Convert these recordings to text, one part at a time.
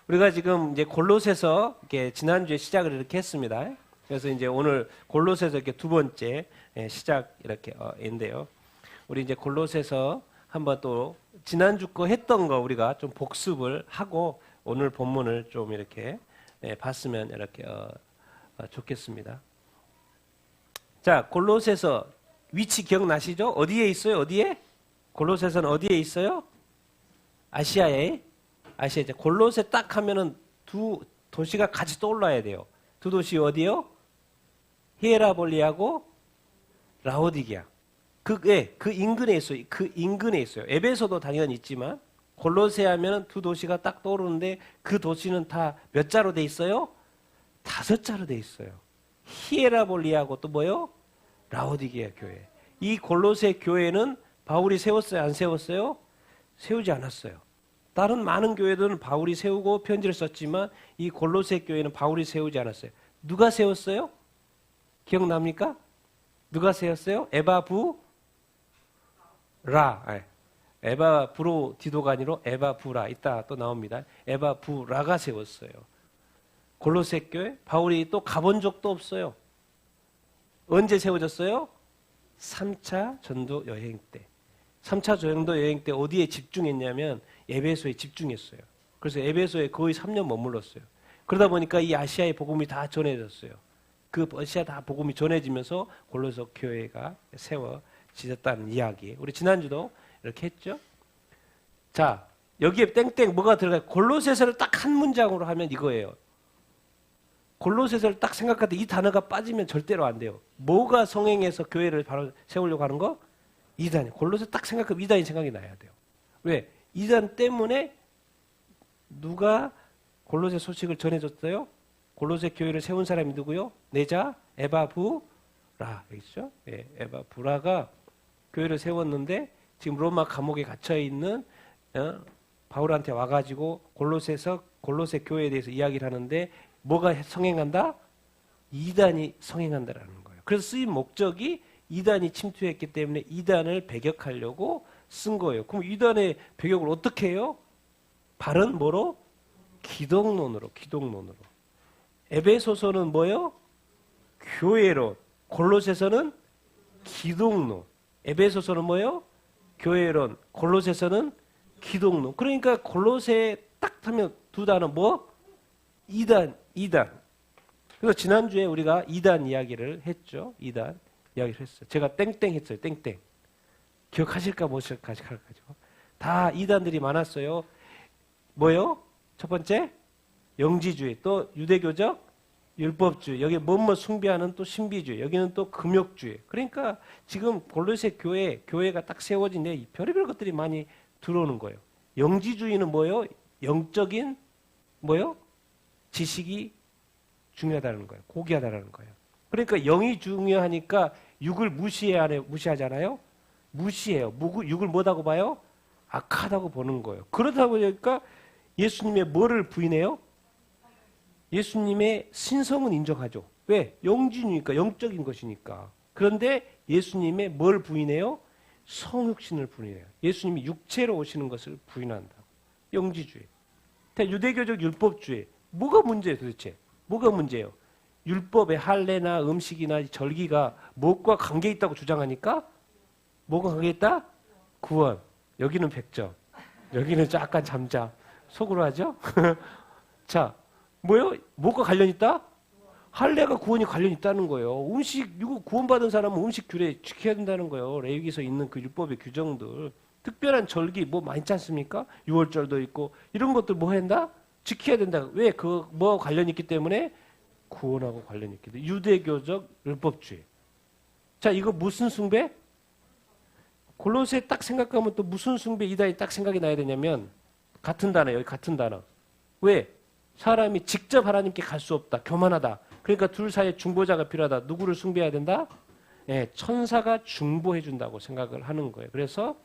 우리가 지금 이제 골로새서 이렇게 지난주에 시작을 이렇게 했습니다. 그래서 이제 오늘 골로새서 이렇게 두 번째 시작 인데요. 우리 이제 골로새서 한번 또 지난주 거 했던 거 우리가 좀 복습을 하고 오늘 본문을 좀 이렇게 봤으면 이렇게 좋겠습니다. 자, 골로새서 위치 기억나시죠? 어디에 있어요? 어디에? 골로새서는 어디에 있어요? 아시아에. 아시아. 골로새 딱 하면은 두 도시가 같이 떠올라야 돼요. 두 도시 어디요? 히에라볼리하고 라오디게아. 그 인근에 있어요. 그 인근에 있어요. 에베소도 당연히 있지만 골로새 하면은 두 도시가 딱 떠오르는데 그 도시는 다 몇 자로 돼 있어요? 5자로 돼 있어요. 히에라볼리하고 또 뭐요? 라오디게아 교회. 이 골로새 교회는 바울이 세웠어요? 안 세웠어요? 세우지 않았어요. 다른 많은 교회들은 바울이 세우고 편지를 썼지만 이 골로새 교회는 바울이 세우지 않았어요. 누가 세웠어요? 기억납니까? 누가 세웠어요? 에바브라. 에바브로디도가 아니라 에바브라. 이따 또 나옵니다. 에바브라가 세웠어요. 골로새 교회 바울이 또 가본 적도 없어요. 언제 세워졌어요? 3차 전도 여행 때. 3차 전도 여행 때 어디에 집중했냐면 에베소에 집중했어요. 그래서 에베소에 거의 3년 머물렀어요. 그러다 보니까 이 아시아의 복음이 다 전해졌어요. 그 아시아 다 복음이 전해지면서 골로새 교회가 세워지셨다는 이야기. 우리 지난주도 이렇게 했죠. 자, 여기에 땡땡 뭐가 들어가요? 골로새서를 딱 한 문장으로 하면 이거예요. 골로새서를 딱 생각할 때 이 단어가 빠지면 절대로 안 돼요. 뭐가 성행해서 교회를 바로 세우려고 하는 거? 이단이. 골로새 딱 생각하면 이단이 생각이 나야 돼요. 왜? 이단 때문에 누가 골로새 소식을 전해줬어요? 골로새 교회를 세운 사람이 누구요? 내자 에바브라. 있죠? 예, 에바브라가 교회를 세웠는데 지금 로마 감옥에 갇혀 있는 바울한테 와가지고 골로새 교회에 대해서 이야기를 하는데 뭐가 성행한다? 이단이 성행한다라는 거예요. 그래서 쓰인 목적이 이단이 침투했기 때문에 이단을 배격하려고 쓴 거예요. 그럼 이단의 배격을 어떻게 해요? 바른 뭐로? 기독론으로. 에베소서는 뭐예요? 교회론. 골로새서는 기독론. 에베소서는 뭐예요? 교회론. 골로새서는 기독론. 그러니까 골로새 딱 하면 두 단어 뭐? 이단. 그래서 지난주에 우리가 이단 이야기를 했죠. 이단 이야기를 했어요. 제가 땡땡 했어요. 땡땡. 기억하실까 모실까 가지고. 다 이단들이 많았어요. 뭐요? 첫 번째 영지주의, 또 유대교적 율법주의, 여기 뭐뭐 숭배하는 또 신비주의, 여기는 또 금욕주의. 그러니까 지금 골로새 교회가 딱 세워진데 별의별 것들이 많이 들어오는 거예요. 영지주의는 뭐예요? 영적인 뭐예요? 지식이 중요하다는 거예요. 고귀하다는 거예요. 그러니까 영이 중요하니까 육을 무시하잖아요. 무시해요. 육을 뭐다고 봐요? 악하다고 보는 거예요. 그러다 보니까 예수님의 뭐를 부인해요? 예수님의 신성은 인정하죠. 왜? 영지니까, 영적인 것이니까. 그런데 예수님의 뭘 부인해요? 성육신을 부인해요. 예수님이 육체로 오시는 것을 부인한다. 영지주의. 유대교적 율법주의. 뭐가 문제예요 도대체? 뭐가 문제예요? 율법의 할례나 음식이나 절기가 무엇과 관계 있다고 주장하니까 뭐가 관계 있다? 구원. 여기는 100점. 여기는 약간 잠잠. 속으로 하죠? 자, 뭐요? 뭐가 관련 있다? 할례가 구원이 관련 있다는 거예요. 구원받은 사람은 음식 규례 지켜야 된다는 거예요. 레위기서 있는 그 율법의 규정들. 특별한 절기 뭐 많지 않습니까? 6월절도 있고 이런 것들 뭐 한다? 지켜야 된다. 왜? 뭐와 관련이 있기 때문에 구원하고 관련이 있기 때문에. 유대교적 율법주의. 자, 이거 무슨 숭배? 골로새 딱 생각하면 또 무슨 숭배 이단이 딱 생각이 나야 되냐면 같은 단어, 여기 같은 단어. 왜? 사람이 직접 하나님께 갈 수 없다. 교만하다. 그러니까 둘 사이에 중보자가 필요하다. 누구를 숭배해야 된다? 예, 천사가 중보해 준다고 생각을 하는 거예요. 그래서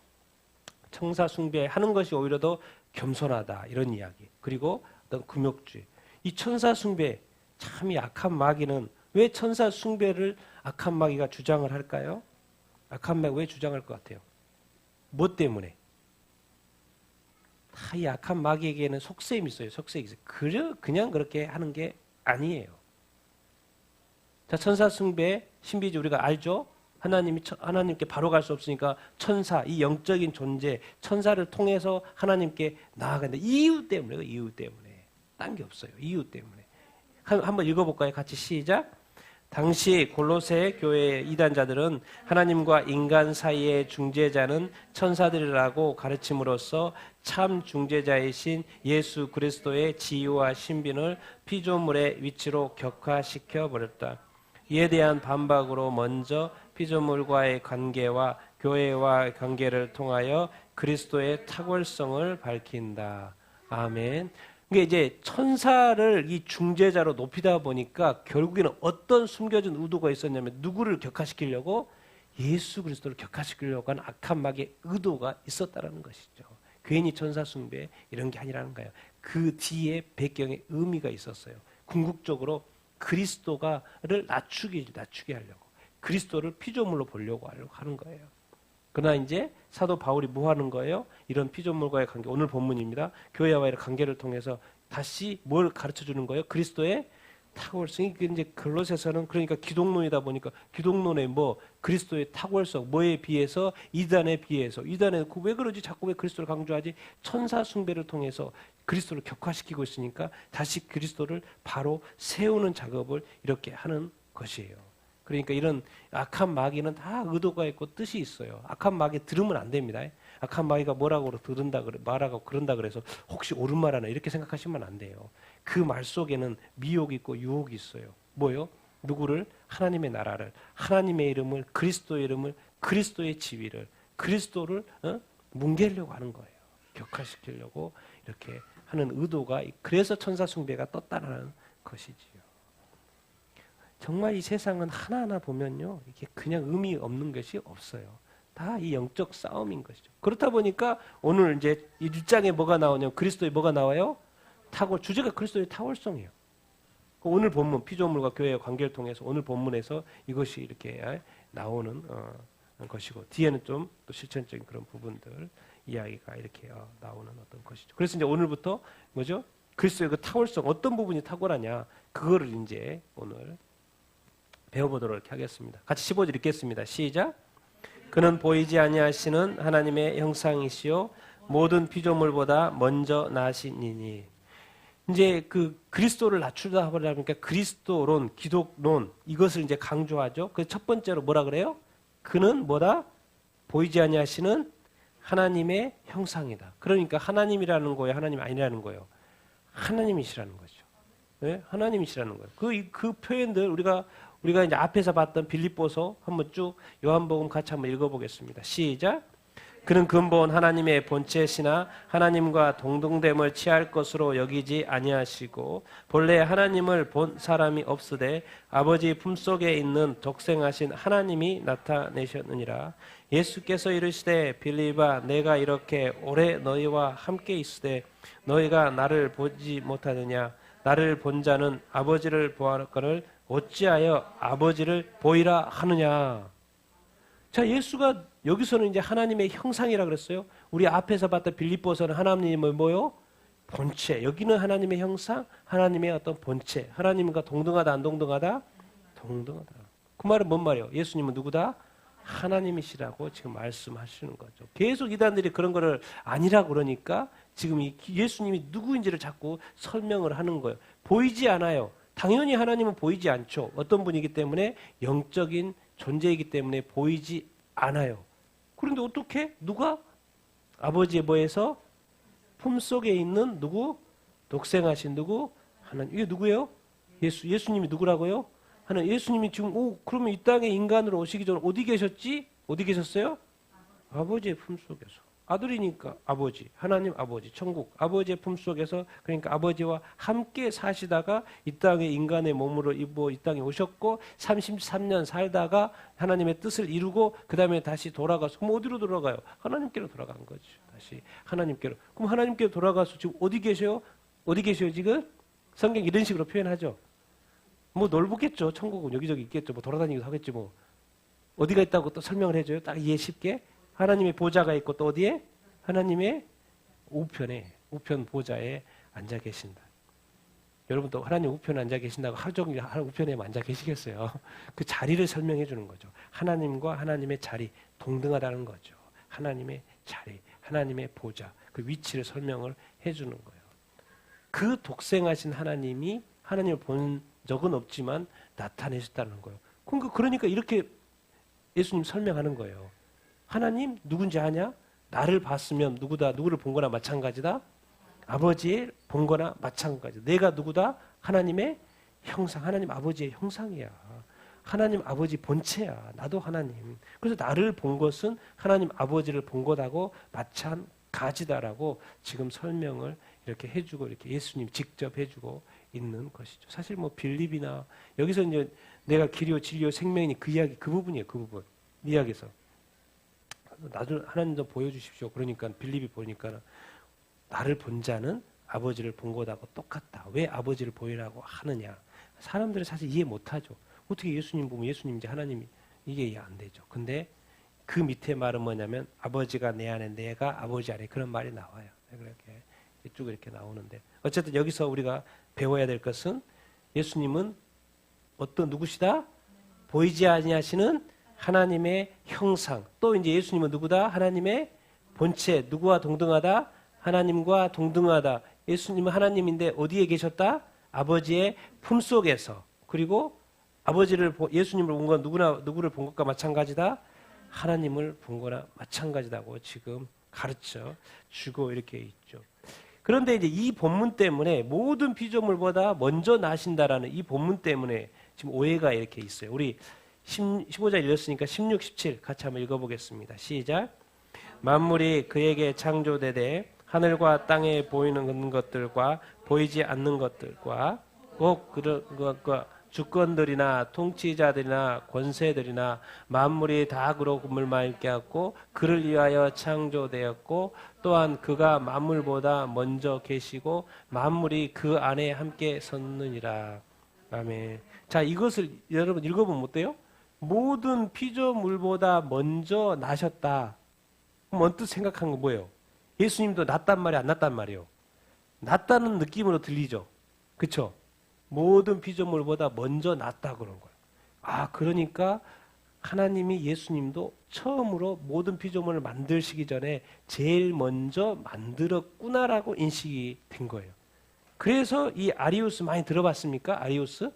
천사 숭배하는 것이 오히려 더 겸손하다. 이런 이야기. 그리고 어떤 금욕주의. 이 천사 숭배, 참 악한 마귀는 왜 천사 숭배를 악한 마귀가 주장을 할까요? 악한 마귀 왜 주장할 것 같아요? 뭐 때문에? 다 이 악한 마귀에게는 속셈이 있어요. 속셈이 있어요. 그냥 그렇게 하는 게 아니에요. 자, 천사 숭배 신비주의 우리가 알죠? 하나님께 바로 갈 수 없으니까 천사, 이 영적인 존재, 천사를 통해서 하나님께 나아간다. 이유 때문에, 이유 때문에. 딴 게 없어요. 이유 때문에. 한번 읽어볼까요? 같이 시작. 당시 골로새 교회의 이단자들은 하나님과 인간 사이의 중재자는 천사들이라고 가르침으로써 참 중재자이신 예수 그리스도의 지위와 신분을 피조물의 위치로 격화시켜 버렸다. 이에 대한 반박으로 먼저 피조물과의 관계와 교회와 관계를 통하여 그리스도의 탁월성을 밝힌다. 아멘. 그게 이제 천사를 이 중재자로 높이다 보니까 결국에는 어떤 숨겨진 의도가 있었냐면 누구를 격화시키려고? 예수 그리스도를 격화시키려고 하는 악한 마귀의 의도가 있었다라는 것이죠. 괜히 천사 숭배 이런 게 아니라는 거예요. 그 뒤에 배경에 의미가 있었어요. 궁극적으로 그리스도를 낮추게 하려고. 그리스도를 피조물로 보려고 하는 거예요. 그러나 이제 사도 바울이 뭐 하는 거예요? 이런 피조물과의 관계, 오늘 본문입니다. 교회와의 관계를 통해서 다시 뭘 가르쳐 주는 거예요? 그리스도의 탁월성이 이제 골로새서는 그러니까 기독론이다 보니까 기독론의 뭐 그리스도의 탁월성 뭐에 비해서 이단에 비해서 이단에 왜 그러지 자꾸 왜 그리스도를 강조하지? 천사 숭배를 통해서 그리스도를 격화시키고 있으니까 다시 그리스도를 바로 세우는 작업을 이렇게 하는 것이에요. 그러니까 이런 악한 마귀는 다 의도가 있고 뜻이 있어요. 악한 마귀 들으면 안 됩니다. 악한 마귀가 뭐라고 말하고 그런다 그래서 혹시 옳은 말 하나 이렇게 생각하시면 안 돼요. 그 말 속에는 미혹이 있고 유혹이 있어요. 뭐요? 누구를? 하나님의 나라를, 하나님의 이름을, 그리스도의 이름을, 그리스도의 지위를, 그리스도를 뭉개려고 하는 거예요. 격화시키려고 이렇게 하는 의도가, 그래서 천사 숭배가 떴다는 것이지요. 정말 이 세상은 하나하나 보면요, 이게 그냥 의미 없는 것이 없어요. 다 이 영적 싸움인 것이죠. 그렇다 보니까 오늘 이제 이 1장에 뭐가 나오냐면 그리스도의 뭐가 나와요? 주제가 그리스도의 탁월성이에요. 오늘 본문 피조물과 교회의 관계를 통해서 오늘 본문에서 이것이 이렇게 나오는 것이고 뒤에는 좀 또 실천적인 그런 부분들 이야기가 이렇게 나오는 어떤 것이죠. 그래서 이제 오늘부터 뭐죠? 그리스도의 그 탁월성 어떤 부분이 탁월하냐 그거를 이제 오늘 배워보도록 이렇게 하겠습니다. 같이 15절 읽겠습니다. 시작. 그는 보이지 아니하시는 하나님의 형상이시요 모든 피조물보다 먼저 나시니니. 이제 그 그리스도를 낮추다 보니까 그리스도론, 기독론 이것을 이제 강조하죠. 그 첫 번째로 뭐라 그래요? 그는 뭐다? 보이지 아니하시는 하나님의 형상이다. 그러니까 하나님이라는 거예요, 하나님이 아니라는 거예요. 하나님이시라는 거죠. 네? 하나님이시라는 거예요. 그 표현들 우리가 이제 앞에서 봤던 빌립보서 한번 쭉 요한복음 같이 한번 읽어보겠습니다. 시작. 그는 근본 하나님의 본체시나 하나님과 동등됨을 취할 것으로 여기지 아니하시고 본래 하나님을 본 사람이 없으되 아버지 품속에 있는 독생하신 하나님이 나타내셨느니라. 예수께서 이르시되 빌립아 내가 이렇게 오래 너희와 함께 있으되 너희가 나를 보지 못하느냐. 나를 본 자는 아버지를 보았거늘 어찌하여 아버지를 보이라 하느냐. 자, 예수가 여기서는 이제 하나님의 형상이라 그랬어요. 우리 앞에서 봤던 빌립보서는 하나님의 뭐요? 본체. 여기는 하나님의 형상, 하나님의 어떤 본체. 하나님과 동등하다, 안 동등하다? 동등하다. 그 말은 뭔 말이에요? 예수님은 누구다? 하나님이시라고 지금 말씀하시는 거죠. 계속 이단들이 그런 거를 아니라고 그러니까 지금 이 예수님이 누구인지를 자꾸 설명을 하는 거예요. 보이지 않아요. 당연히 하나님은 보이지 않죠. 어떤 분이기 때문에 영적인 존재이기 때문에 보이지 않아요. 그런데 어떻게? 누가? 아버지의 뭐에서? 품속에 있는 누구? 독생하신 누구? 하나님. 이게 누구예요? 예수님이 누구라고요? 하나님. 예수님이 지금 그러면 이 땅에 인간으로 오시기 전에 어디 계셨지? 어디 계셨어요? 아버지의 품속에서. 아들이니까 아버지, 하나님 아버지, 천국 아버지의 품속에서 그러니까 아버지와 함께 사시다가 이 땅에 인간의 몸으로 입어 이 땅에 오셨고 33년 살다가 하나님의 뜻을 이루고 그 다음에 다시 돌아가서 그럼 어디로 돌아가요? 하나님께로 돌아간 거죠. 다시 하나님께로. 그럼 하나님께로 돌아가서 지금 어디 계셔요? 어디 계셔요 지금? 성경 이런 식으로 표현하죠. 뭐 넓겠죠. 천국은 여기저기 있겠죠. 뭐 돌아다니기도 하겠지 뭐. 어디가 있다고 또 설명을 해줘요. 딱 이해 쉽게. 하나님의 보좌가 있고 또 어디에? 하나님의 우편 보좌에 앉아 계신다. 여러분도 하나님 우편에 앉아 계신다고 하루 종일 우편에 앉아 계시겠어요? 그 자리를 설명해 주는 거죠. 하나님과 하나님의 자리 동등하다는 거죠. 하나님의 자리, 하나님의 보좌, 그 위치를 설명을 해 주는 거예요. 그 독생하신 하나님이 하나님을 본 적은 없지만 나타내셨다는 거예요. 그러니까 이렇게 예수님 설명하는 거예요. 하나님 누군지 아냐? 나를 봤으면 누구를 본 거나 마찬가지다. 아버지를 본 거나 마찬가지다. 내가 누구다? 하나님의 형상, 하나님 아버지의 형상이야. 하나님 아버지 본체야. 나도 하나님. 그래서 나를 본 것은 하나님 아버지를 본 것하고 마찬가지다라고 지금 설명을 이렇게 해주고 이렇게 예수님 직접 해주고 있는 것이죠. 사실 뭐 빌립이나 여기서 이제 내가 길이요 진리요 생명이니 그 이야기 그 부분이에요. 그 부분 이야기에서 나를 하나님도 보여주십시오. 그러니까 빌립이 보니까 나를 본 자는 아버지를 본 것하고 똑같다. 왜 아버지를 보이라고 하느냐? 사람들은 사실 이해 못하죠. 어떻게 예수님 보면 예수님인지 하나님이 이게 이해 안 되죠. 근데 그 밑에 말은 뭐냐면 아버지가 내 안에 내가 아버지 안에 그런 말이 나와요. 그렇게 쭉 이렇게 나오는데 어쨌든 여기서 우리가 배워야 될 것은 예수님은 어떤 누구시다? 보이지 아니하시는 하나님의 형상. 또 이제 예수님은 누구다? 하나님의 본체. 누구와 동등하다? 하나님과 동등하다. 예수님은 하나님인데 어디에 계셨다? 아버지의 품속에서. 그리고 예수님을 본 건 누구를 본 것과 마찬가지다? 하나님을 본 거나 마찬가지다고 지금 가르쳐 주고 이렇게 있죠. 그런데 이제 이 본문 때문에 모든 피조물보다 먼저 나신다라는 이 본문 때문에 지금 오해가 이렇게 있어요. 우리 15절 읽었으니까 16, 17 같이 한번 읽어보겠습니다. 시작. 만물이 그에게 창조되되 하늘과 땅에 보이는 것들과 보이지 않는 것들과 꼭 그런 것과 주권들이나 통치자들이나 권세들이나 만물이 다 그로 물맑게 하고 그를 위하여 창조되었고 또한 그가 만물보다 먼저 계시고 만물이 그 안에 함께 섰느니라. 아멘. 자, 이것을 여러분 읽어보면 어때요? 모든 피조물보다 먼저 나셨다. 그럼 언뜻 생각한 건 뭐예요? 예수님도 낫단 말이 안 낫단 말이에요. 낫다는 느낌으로 들리죠. 그렇죠? 모든 피조물보다 먼저 낫다 그런 거예요. 아, 그러니까 하나님이 예수님도 처음으로 모든 피조물을 만드시기 전에 제일 먼저 만들었구나라고 인식이 된 거예요. 그래서 이 아리우스 많이 들어봤습니까? 아리우스?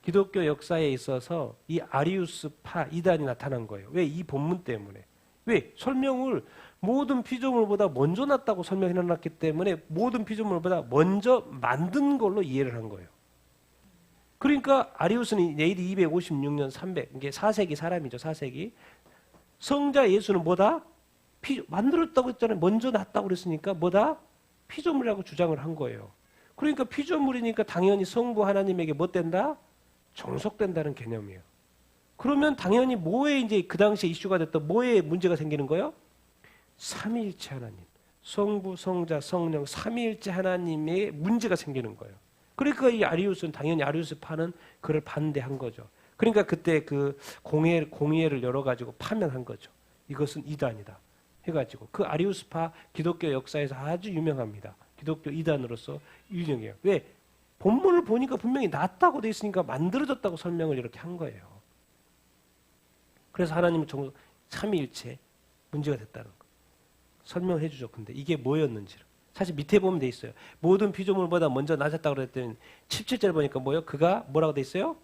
기독교 역사에 있어서 이 아리우스파 이단이 나타난 거예요. 왜? 이 본문 때문에. 왜? 설명을 모든 피조물보다 먼저 났다고 설명해 놨기 때문에 모든 피조물보다 먼저 만든 걸로 이해를 한 거예요. 그러니까 아리우스는 AD 256년 300, 이게 4세기 사람이죠. 4세기. 성자 예수는 뭐다? 만들었다고 했잖아요. 먼저 났다고 그랬으니까 뭐다? 피조물이라고 주장을 한 거예요. 그러니까 피조물이니까 당연히 성부 하나님에게 뭐 된다? 종속된다는 개념이에요. 그러면 당연히 뭐에 이제 그 당시에 이슈가 됐던 뭐에 문제가 생기는 거예요? 삼위일체 하나님, 성부, 성자, 성령, 삼위일체 하나님의 문제가 생기는 거예요. 그러니까 이 아리우스는 당연히 아리우스파는 그를 반대한 거죠. 그러니까 그때 그 공의회를 열어가지고 파면한 거죠. 이것은 이단이다 해가지고 그 아리우스파 기독교 역사에서 아주 유명합니다. 기독교 이단으로서 유명해요. 왜? 본문을 보니까 분명히 낫다고 돼 있으니까 만들어졌다고 설명을 이렇게 한 거예요. 그래서 하나님은 삼위일체 문제가 됐다는 거 설명을 해주죠. 근데 이게 뭐였는지를 사실 밑에 보면 돼 있어요. 모든 피조물보다 먼저 나셨다고 그랬더니 17절 보니까 뭐요? 그가 뭐라고 돼 있어요?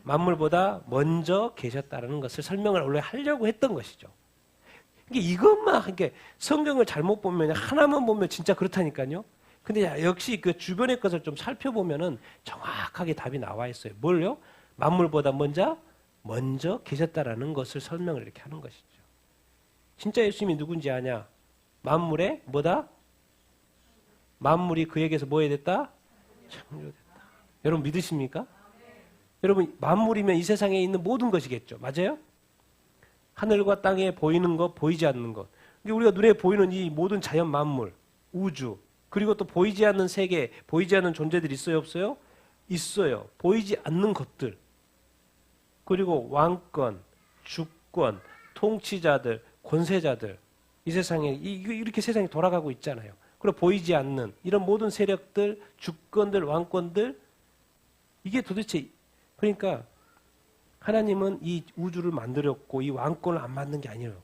만물보다 먼저 계셨다는 것을 설명을 원래 하려고 했던 것이죠. 이것만 성경을 잘못 보면 하나만 보면 진짜 그렇다니까요. 근데 역시 그 주변의 것을 좀 살펴보면은 정확하게 답이 나와 있어요. 뭘요? 만물보다 먼저 계셨다라는 것을 설명을 이렇게 하는 것이죠. 진짜 예수님이 누군지 아냐? 만물의 뭐다? 만물이 그에게서 뭐 해야 됐다? 창조됐다. 여러분 믿으십니까? 여러분 만물이면 이 세상에 있는 모든 것이겠죠. 맞아요? 하늘과 땅에 보이는 것, 보이지 않는 것. 우리가 눈에 보이는 이 모든 자연 만물, 우주, 그리고 또 보이지 않는 세계, 보이지 않는 존재들이 있어요, 없어요? 있어요. 보이지 않는 것들. 그리고 왕권, 주권, 통치자들, 권세자들. 이 세상에 이렇게 세상이 돌아가고 있잖아요. 그리고 보이지 않는 이런 모든 세력들, 주권들, 왕권들 이게 도대체 그러니까 하나님은 이 우주를 만들었고 이 왕권을 안 만든 게 아니에요.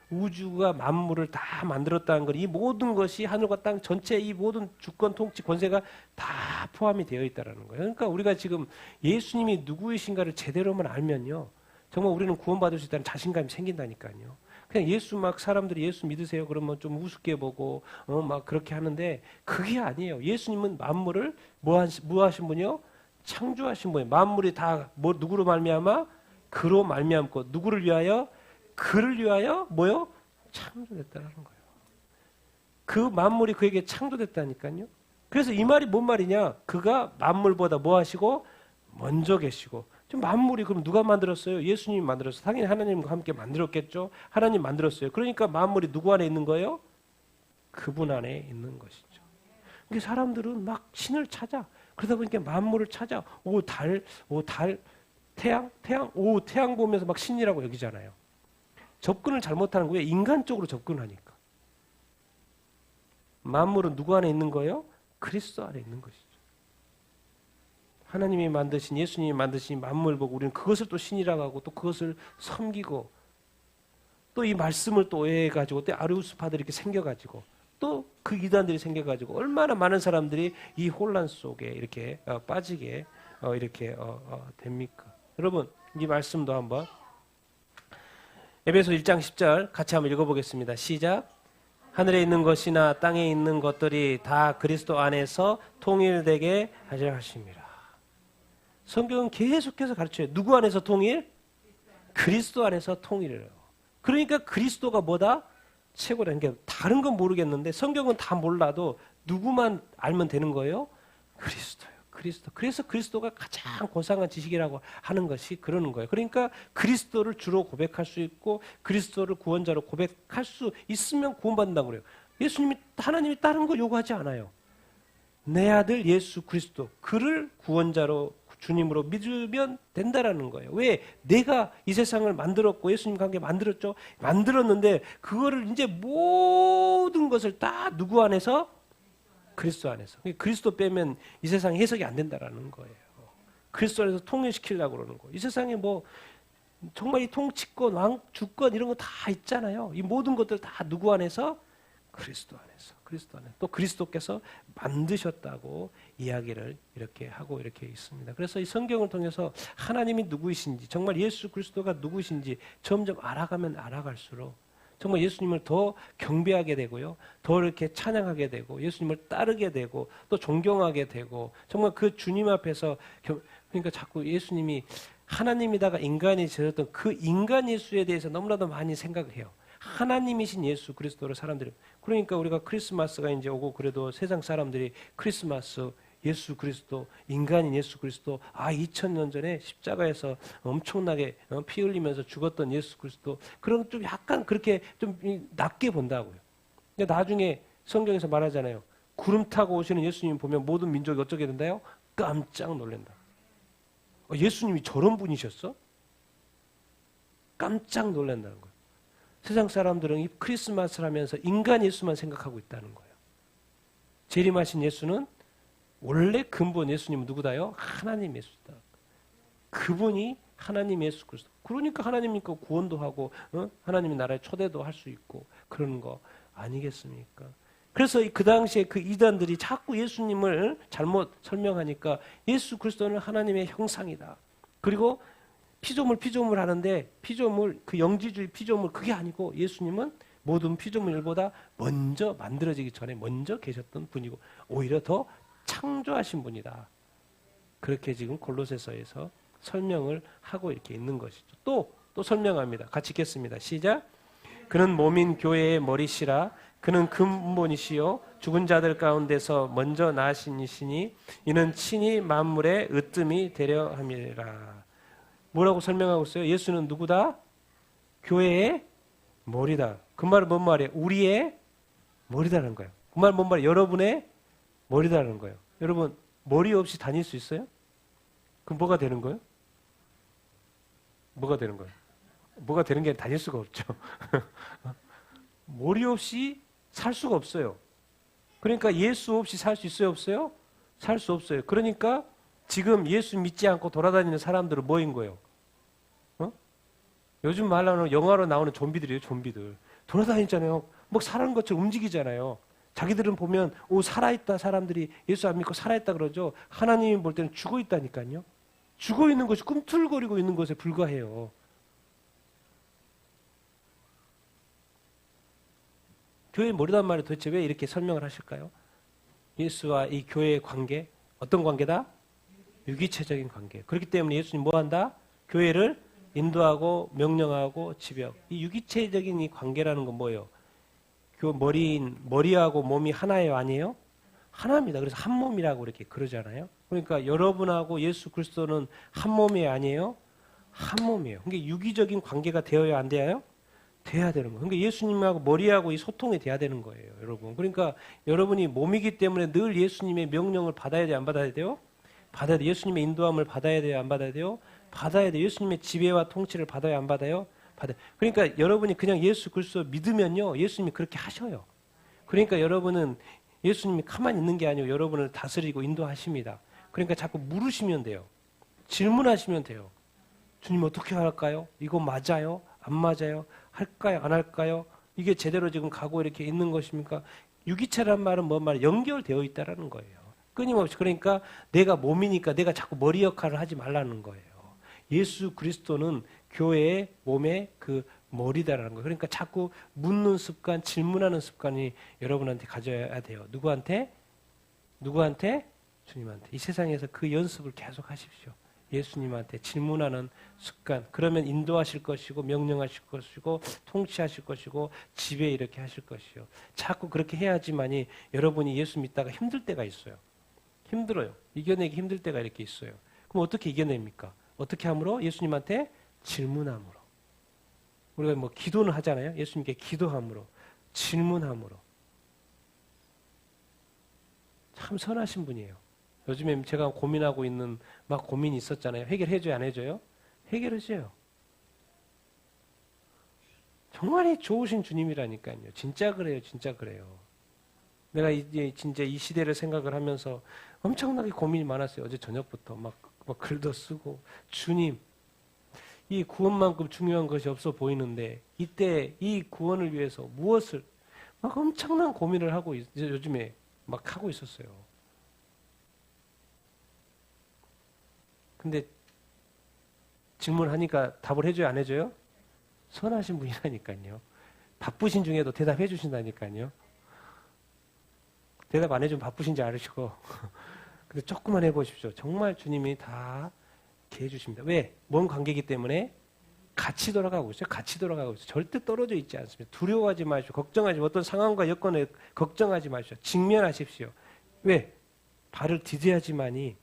우주가 만물을 다 만들었다는 것, 이 모든 것이 하늘과 땅 전체 이 모든 주권, 통치, 권세가 다 포함이 되어 있다는 거예요. 그러니까 우리가 지금 예수님이 누구이신가를 제대로만 알면요, 정말 우리는 구원받을 수 있다는 자신감이 생긴다니까요. 그냥 예수 막 사람들이 예수 믿으세요 그러면 좀 우습게 보고 막 그렇게 하는데 그게 아니에요. 예수님은 만물을 뭐 하신 분이요? 창조하신 분이에요. 만물이 다 뭐 누구로 말미암아? 그로 말미암고 누구를 위하여? 그를 위하여 뭐요? 창조됐다는 거예요. 그 만물이 그에게 창조됐다니까요. 그래서 이 말이 뭔 말이냐? 그가 만물보다 뭐 하시고? 먼저 계시고. 지금 만물이 그럼 누가 만들었어요? 예수님이 만들었어요. 당연히 하나님과 함께 만들었겠죠. 하나님 만들었어요. 그러니까 만물이 누구 안에 있는 거예요? 그분 안에 있는 것이죠. 그러니까 사람들은 막 신을 찾아. 그러다 보니까 만물을 찾아. 태양, 태양 보면서 막 신이라고 여기잖아요. 접근을 잘못하는 거예요. 인간적으로 접근하니까. 만물은 누구 안에 있는 거예요? 그리스도 안에 있는 것이죠. 하나님이 만드신, 예수님이 만드신 만물 보고 우리는 그것을 또 신이라고 하고 또 그것을 섬기고 또 이 말씀을 또 오해해가지고 또 아리우스파들이 이렇게 생겨가지고 또 그 이단들이 생겨가지고 얼마나 많은 사람들이 이 혼란 속에 이렇게 빠지게 이렇게 됩니까? 여러분 이 말씀도 한번 에베소 1장 10절 같이 한번 읽어보겠습니다. 시작. 하늘에 있는 것이나 땅에 있는 것들이 다 그리스도 안에서 통일되게 하려 하심이라. 성경은 계속해서 가르쳐요. 누구 안에서 통일? 그리스도 안에서 통일이래요. 그러니까 그리스도가 뭐다? 최고라는 게 다른 건 모르겠는데 성경은 다 몰라도 누구만 알면 되는 거예요? 그리스도예요. 그리스도. 그래서 그리스도가 가장 고상한 지식이라고 하는 것이 그러는 거예요. 그러니까 그리스도를 주로 고백할 수 있고 그리스도를 구원자로 고백할 수 있으면 구원받는다고 그래요. 예수님이 하나님이 다른 거 요구하지 않아요. 내 아들 예수 그리스도 그를 구원자로 주님으로 믿으면 된다라는 거예요. 왜? 내가 이 세상을 만들었고 예수님과 함께 만들었죠. 만들었는데 그거를 이제 모든 것을 다 누구 안에서? 그리스도 안에서. 그리스도 빼면 이 세상이 해석이 안 된다라는 거예요. 그리스도 안에서 통일시키려고 그러는 거예요. 이 세상에 뭐 정말 이 통치권, 주권 이런 거 다 있잖아요. 이 모든 것들 다 누구 안에서? 그리스도 안에서. 그리스도 안에. 또 그리스도께서 만드셨다고 이야기를 이렇게 하고 이렇게 있습니다. 그래서 이 성경을 통해서 하나님이 누구이신지, 정말 예수 그리스도가 누구이신지 점점 알아가면 알아갈수록 정말 예수님을 더 경배하게 되고요. 더 이렇게 찬양하게 되고 예수님을 따르게 되고 또 존경하게 되고 정말 그 주님 앞에서 그러니까 자꾸 예수님이 하나님이다가 인간이 되었던 그 인간 예수에 대해서 너무나도 많이 생각해요. 하나님이신 예수 그리스도를 사람들이 그러니까 우리가 크리스마스가 이제 오고 그래도 세상 사람들이 크리스마스 예수 그리스도 인간인 예수 그리스도 2000년 전에 십자가에서 엄청나게 피 흘리면서 죽었던 예수 그리스도 그런 좀 약간 그렇게 좀 낮게 본다고요. 근데 나중에 성경에서 말하잖아요. 구름 타고 오시는 예수님 보면 모든 민족이 어쩌게 된다요? 깜짝 놀란다. 예수님이 저런 분이셨어? 깜짝 놀란다는 거예요. 세상 사람들은 이 크리스마스를 하면서 인간 예수만 생각하고 있다는 거예요. 재림하신 예수는 원래 근본 예수님은 누구다요? 하나님 예수다. 그분이 하나님 예수 그리스도. 그러니까 하나님이니까 구원도 하고 하나님의 나라에 초대도 할 수 있고 그러는 거 아니겠습니까? 그래서 그 당시에 그 이단들이 자꾸 예수님을 잘못 설명하니까 예수 그리스도는 하나님의 형상이다. 그리고 피조물 하는데 피조물 그 영지주의 피조물 그게 아니고 예수님은 모든 피조물보다 먼저 만들어지기 전에 먼저 계셨던 분이고 오히려 더 창조하신 분이다. 그렇게 지금 골로새서에서 설명을 하고 이렇게 있는 것이죠. 또 설명합니다. 같이 읽겠습니다. 시작. 그는 몸인 교회의 머리시라. 그는 근본이시요 죽은 자들 가운데서 먼저 나신 이시니 이는 친히 만물의 으뜸이 되려 함이라. 뭐라고 설명하고 있어요? 예수는 누구다? 교회의 머리다. 그 말은 뭔 말이에요? 우리의 머리다라는 거예요. 그 말은 뭔 말이에요? 여러분의 머리다라는 거예요. 여러분 머리 없이 다닐 수 있어요? 그럼 뭐가 되는 거예요? 뭐가 되는 거예요? 뭐가 되는 게 다닐 수가 없죠. 머리 없이 살 수가 없어요. 그러니까 예수 없이 살 수 있어요, 없어요? 살 수 없어요. 그러니까 지금 예수 믿지 않고 돌아다니는 사람들은 뭐인 거예요? 어? 요즘 말로 영화로 나오는 좀비들이에요, 좀비들. 돌아다니잖아요. 뭐 사는 것처럼 움직이잖아요. 자기들은 보면 살아있다, 사람들이 예수 안 믿고 살아있다 그러죠. 하나님이 볼 때는 죽어있다니까요. 죽어있는 것이 꿈틀거리고 있는 것에 불과해요. 교회 머리단 말이 도대체 왜 이렇게 설명을 하실까요? 예수와 이 교회의 관계, 어떤 관계다? 유기체적인 관계. 그렇기 때문에 예수님 뭐 한다? 교회를 인도하고 명령하고 지배하고. 이 유기체적인 이 관계라는 건 뭐예요? 머리하고 몸이 하나예요, 아니에요? 하나입니다. 그래서 한 몸이라고 이렇게 그러잖아요. 그러니까 여러분하고 예수 그리스도는 한 몸이 아니에요? 한 몸이에요. 그러니까 유기적인 관계가 되어야 안 돼요? 돼야 되는 거예요. 그러니까 예수님하고 머리하고 이 소통이 돼야 되는 거예요, 여러분. 그러니까 여러분이 몸이기 때문에 늘 예수님의 명령을 받아야 돼요, 안 받아야 돼요? 받아야 돼요. 예수님의 인도함을 받아야 돼요, 안 받아야 돼요? 받아야 돼요. 예수님의 지배와 통치를 받아야 안 받아요? 받아요. 그러니까 여러분이 그냥 예수 그리스도 믿으면요, 예수님이 그렇게 하셔요. 그러니까 여러분은 예수님이 가만히 있는 게 아니고 여러분을 다스리고 인도하십니다. 그러니까 자꾸 물으시면 돼요. 질문하시면 돼요. 주님 어떻게 할까요? 이거 맞아요? 안 맞아요? 할까요? 안 할까요? 이게 제대로 지금 가고 이렇게 있는 것입니까? 유기체란 말은 뭔 말이에요? 연결되어 있다라는 거예요. 끊임없이. 그러니까 내가 몸이니까 내가 자꾸 머리 역할을 하지 말라는 거예요. 예수 그리스도는 교회의 몸의 그 머리다라는 거예요. 그러니까 자꾸 묻는 습관, 질문하는 습관이 여러분한테 가져야 돼요. 누구한테? 누구한테? 주님한테. 이 세상에서 그 연습을 계속 하십시오. 예수님한테 질문하는 습관. 그러면 인도하실 것이고 명령하실 것이고 통치하실 것이고 지배 이렇게 하실 것이요. 자꾸 그렇게 해야지만이 여러분이 예수 믿다가 힘들 때가 있어요. 힘들어요. 이겨내기 힘들 때가 이렇게 있어요. 그럼 어떻게 이겨냅니까? 어떻게 함으로? 예수님한테 질문함으로. 우리가 뭐 기도는 하잖아요. 예수님께 기도함으로, 질문함으로. 참 선하신 분이에요. 요즘에 제가 고민하고 있는 막 고민이 있었잖아요. 해결해줘요, 안 해줘요? 해결해줘요. 정말 좋으신 주님이라니까요. 진짜 그래요, 진짜 그래요. 내가 이제 진짜 이 시대를 생각을 하면서 엄청나게 고민이 많았어요. 어제 저녁부터 막 글도 쓰고 주님, 이 구원만큼 중요한 것이 없어 보이는데 이때 이 구원을 위해서 무엇을 막 엄청난 고민을 하고 요즘에 막 하고 있었어요. 근데 질문하니까 답을 해줘요, 안 해줘요? 선하신 분이라니까요. 바쁘신 중에도 대답해 주신다니까요. 대답 안 해주면 바쁘신지 알으시고. 근데 조금만 해보십시오. 정말 주님이 다 이렇게 해주십니다. 왜? 뭔 관계이기 때문에? 같이 돌아가고 있어요. 같이 돌아가고 있어요. 절대 떨어져 있지 않습니다. 두려워하지 마시고, 걱정하지 마시고, 어떤 상황과 여건에 걱정하지 마시오. 직면하십시오. 왜? 발을 디뎌야지만이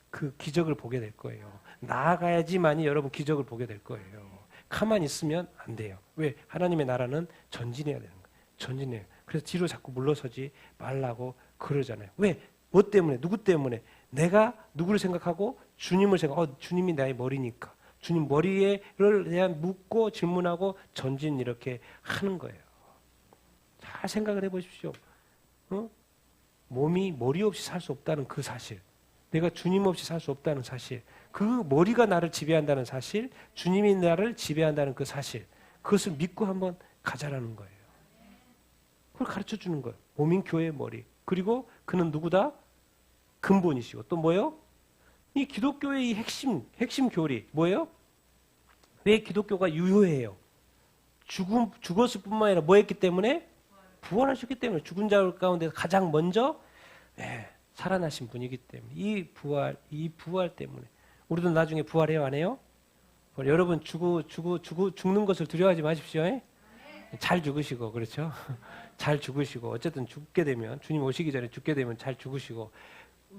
그 기적을 보게 될 거예요. 나아가야지만이 여러분 기적을 보게 될 거예요. 가만히 있으면 안 돼요. 왜? 하나님의 나라는 전진해야 되는 거예요. 전진해요. 그래서 뒤로 자꾸 물러서지 말라고 그러잖아요. 왜? 뭐 때문에? 누구 때문에? 내가 누구를 생각하고 주님을 생각하고 주님이 나의 머리니까. 주님 머리를 대한 묻고 질문하고 전진 이렇게 하는 거예요. 잘 생각을 해보십시오. 몸이 머리 없이 살 수 없다는 그 사실. 내가 주님 없이 살 수 없다는 사실. 그 머리가 나를 지배한다는 사실. 주님이 나를 지배한다는 그 사실. 그것을 믿고 한번 가자라는 거예요. 그걸 가르쳐 주는 거예요. 몸인 교회의 머리. 그리고 그는 누구다? 근본이시고. 또 뭐예요? 이 기독교의 이 핵심 교리. 뭐예요? 왜 기독교가 유효해요? 죽었을 뿐만 아니라 뭐 했기 때문에? 부활하셨기 때문에. 죽은 자 가운데 가장 먼저 살아나신 분이기 때문에. 이 부활 때문에. 우리도 나중에 부활해요, 안 해요? 여러분 죽는 것을 두려워하지 마십시오. 잘 죽으시고, 그렇죠? 잘 죽으시고, 어쨌든 죽게 되면, 주님 오시기 전에 죽게 되면 잘 죽으시고,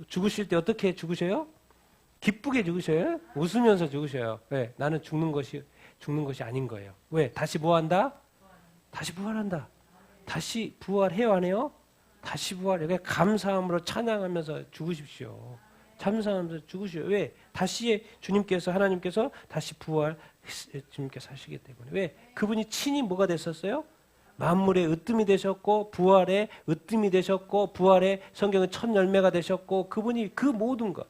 죽으실 때 어떻게 죽으셔요? 기쁘게 죽으셔요? 웃으면서 죽으셔요. 왜? 나는 죽는 것이 아닌 거예요. 왜? 다시 뭐 한다? 다시 부활한다. 다시 부활해요, 안 해요? 다시 부활해요. 그러니까 감사함으로 찬양하면서 죽으십시오. 참사하면서 죽으시오. 왜? 다시 하나님께서 다시 주님께서 하시기 때문에. 왜? 그분이 친히 뭐가 됐었어요? 만물의 으뜸이 되셨고 부활의 으뜸이 되셨고 부활의 성경의 첫 열매가 되셨고 그분이 그 모든 것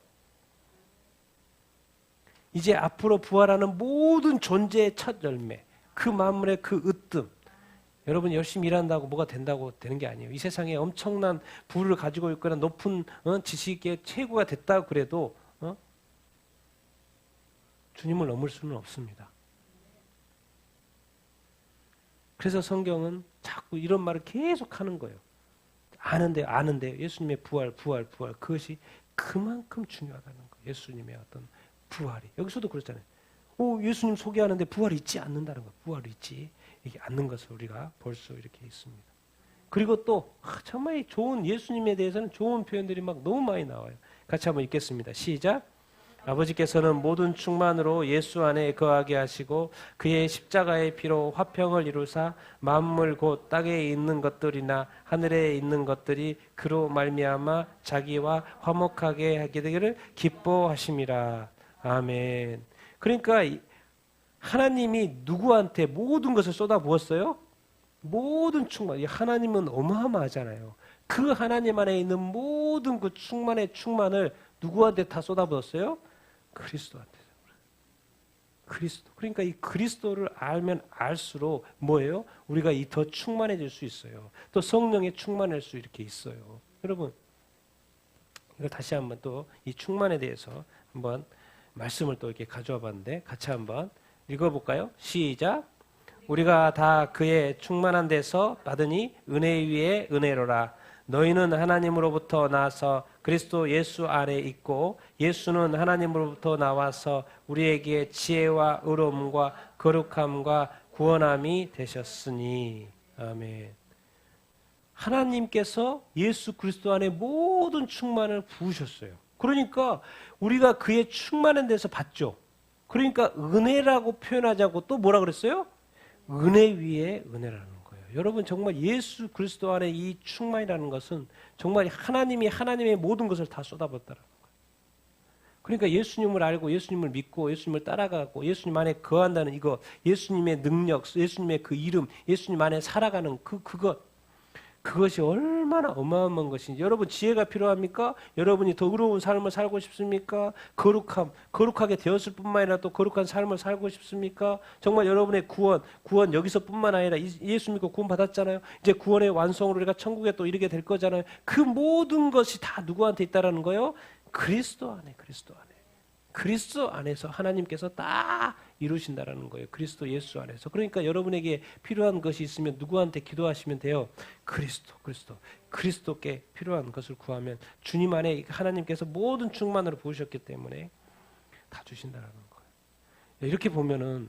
이제 앞으로 부활하는 모든 존재의 첫 열매 그 만물의 그 으뜸 여러분 열심히 일한다고 뭐가 된다고 되는 게 아니에요. 이 세상에 엄청난 부를 가지고 있거나 높은 지식의 최고가 됐다고 그래도 주님을 넘을 수는 없습니다. 그래서 성경은 자꾸 이런 말을 계속 하는 거예요. 아는데요. 예수님의 부활. 그것이 그만큼 중요하다는 거예요. 예수님의 어떤 부활이. 여기서도 그렇잖아요. 예수님 소개하는데 부활이 있지 않는다는 거예요. 부활이 있지 않는 것을 우리가 볼 수 이렇게 있습니다. 그리고 또 정말 좋은 예수님에 대해서는 좋은 표현들이 막 너무 많이 나와요. 같이 한번 읽겠습니다. 시작. 아버지께서는 모든 충만으로 예수 안에 거하게 하시고 그의 십자가의 피로 화평을 이루사 만물 곧 땅에 있는 것들이나 하늘에 있는 것들이 그로 말미암아 자기와 화목하게 하게 되기를 기뻐하심이라. 아멘. 그러니까 하나님이 누구한테 모든 것을 쏟아부었어요? 모든 충만. 하나님은 어마어마하잖아요. 그 하나님 안에 있는 모든 그 충만의 충만을 누구한테 다 쏟아부었어요? 그리스도한테. 그리스도. 그러니까 이 그리스도를 알면 알수록 뭐예요? 우리가 이 더 충만해질 수 있어요. 또 성령에 충만할 수 이렇게 있어요. 여러분, 이거 다시 한번 또 이 충만에 대해서 한번 말씀을 또 이렇게 가져와 봤는데 같이 한번 읽어볼까요? 시작. 우리가 다 그의 충만한 데서 받으니 은혜 위에 은혜로라. 너희는 하나님으로부터 나서 그리스도 예수 안에 있고 예수는 하나님으로부터 나와서 우리에게 지혜와 의로움과 거룩함과 구원함이 되셨으니. 아멘. 하나님께서 예수 그리스도 안에 모든 충만을 부으셨어요. 그러니까 우리가 그의 충만한 데서 받죠. 그러니까 은혜라고 표현하자고 또 뭐라 그랬어요? 은혜 위에 은혜라는 거예요. 여러분 정말 예수 그리스도 안에 이 충만이라는 것은 정말 하나님이 하나님의 모든 것을 다 쏟아붓다라는 거예요. 그러니까 예수님을 알고 예수님을 믿고 예수님을 따라가고 예수님 안에 거한다는 이거 예수님의 능력, 예수님의 그 이름, 예수님 안에 살아가는 그것이 얼마나 어마어마한 것인지. 여러분 지혜가 필요합니까? 여러분이 더 의로운 삶을 살고 싶습니까? 거룩하게 되었을 뿐만 아니라 또 거룩한 삶을 살고 싶습니까? 정말 여러분의 구원 여기서뿐만 아니라 예수 믿고 구원 받았잖아요. 이제 구원의 완성으로 우리가 천국에 또 이르게 될 거잖아요. 그 모든 것이 다 누구한테 있다라는 거예요? 그리스도 안에서 하나님께서 다 이루신다라는 거예요. 그리스도 예수 안에서. 그러니까 여러분에게 필요한 것이 있으면 누구한테 기도하시면 돼요? 그리스도께 필요한 것을 구하면 주님 안에 하나님께서 모든 충만으로 부으셨기 때문에 다 주신다라는 거예요. 이렇게 보면은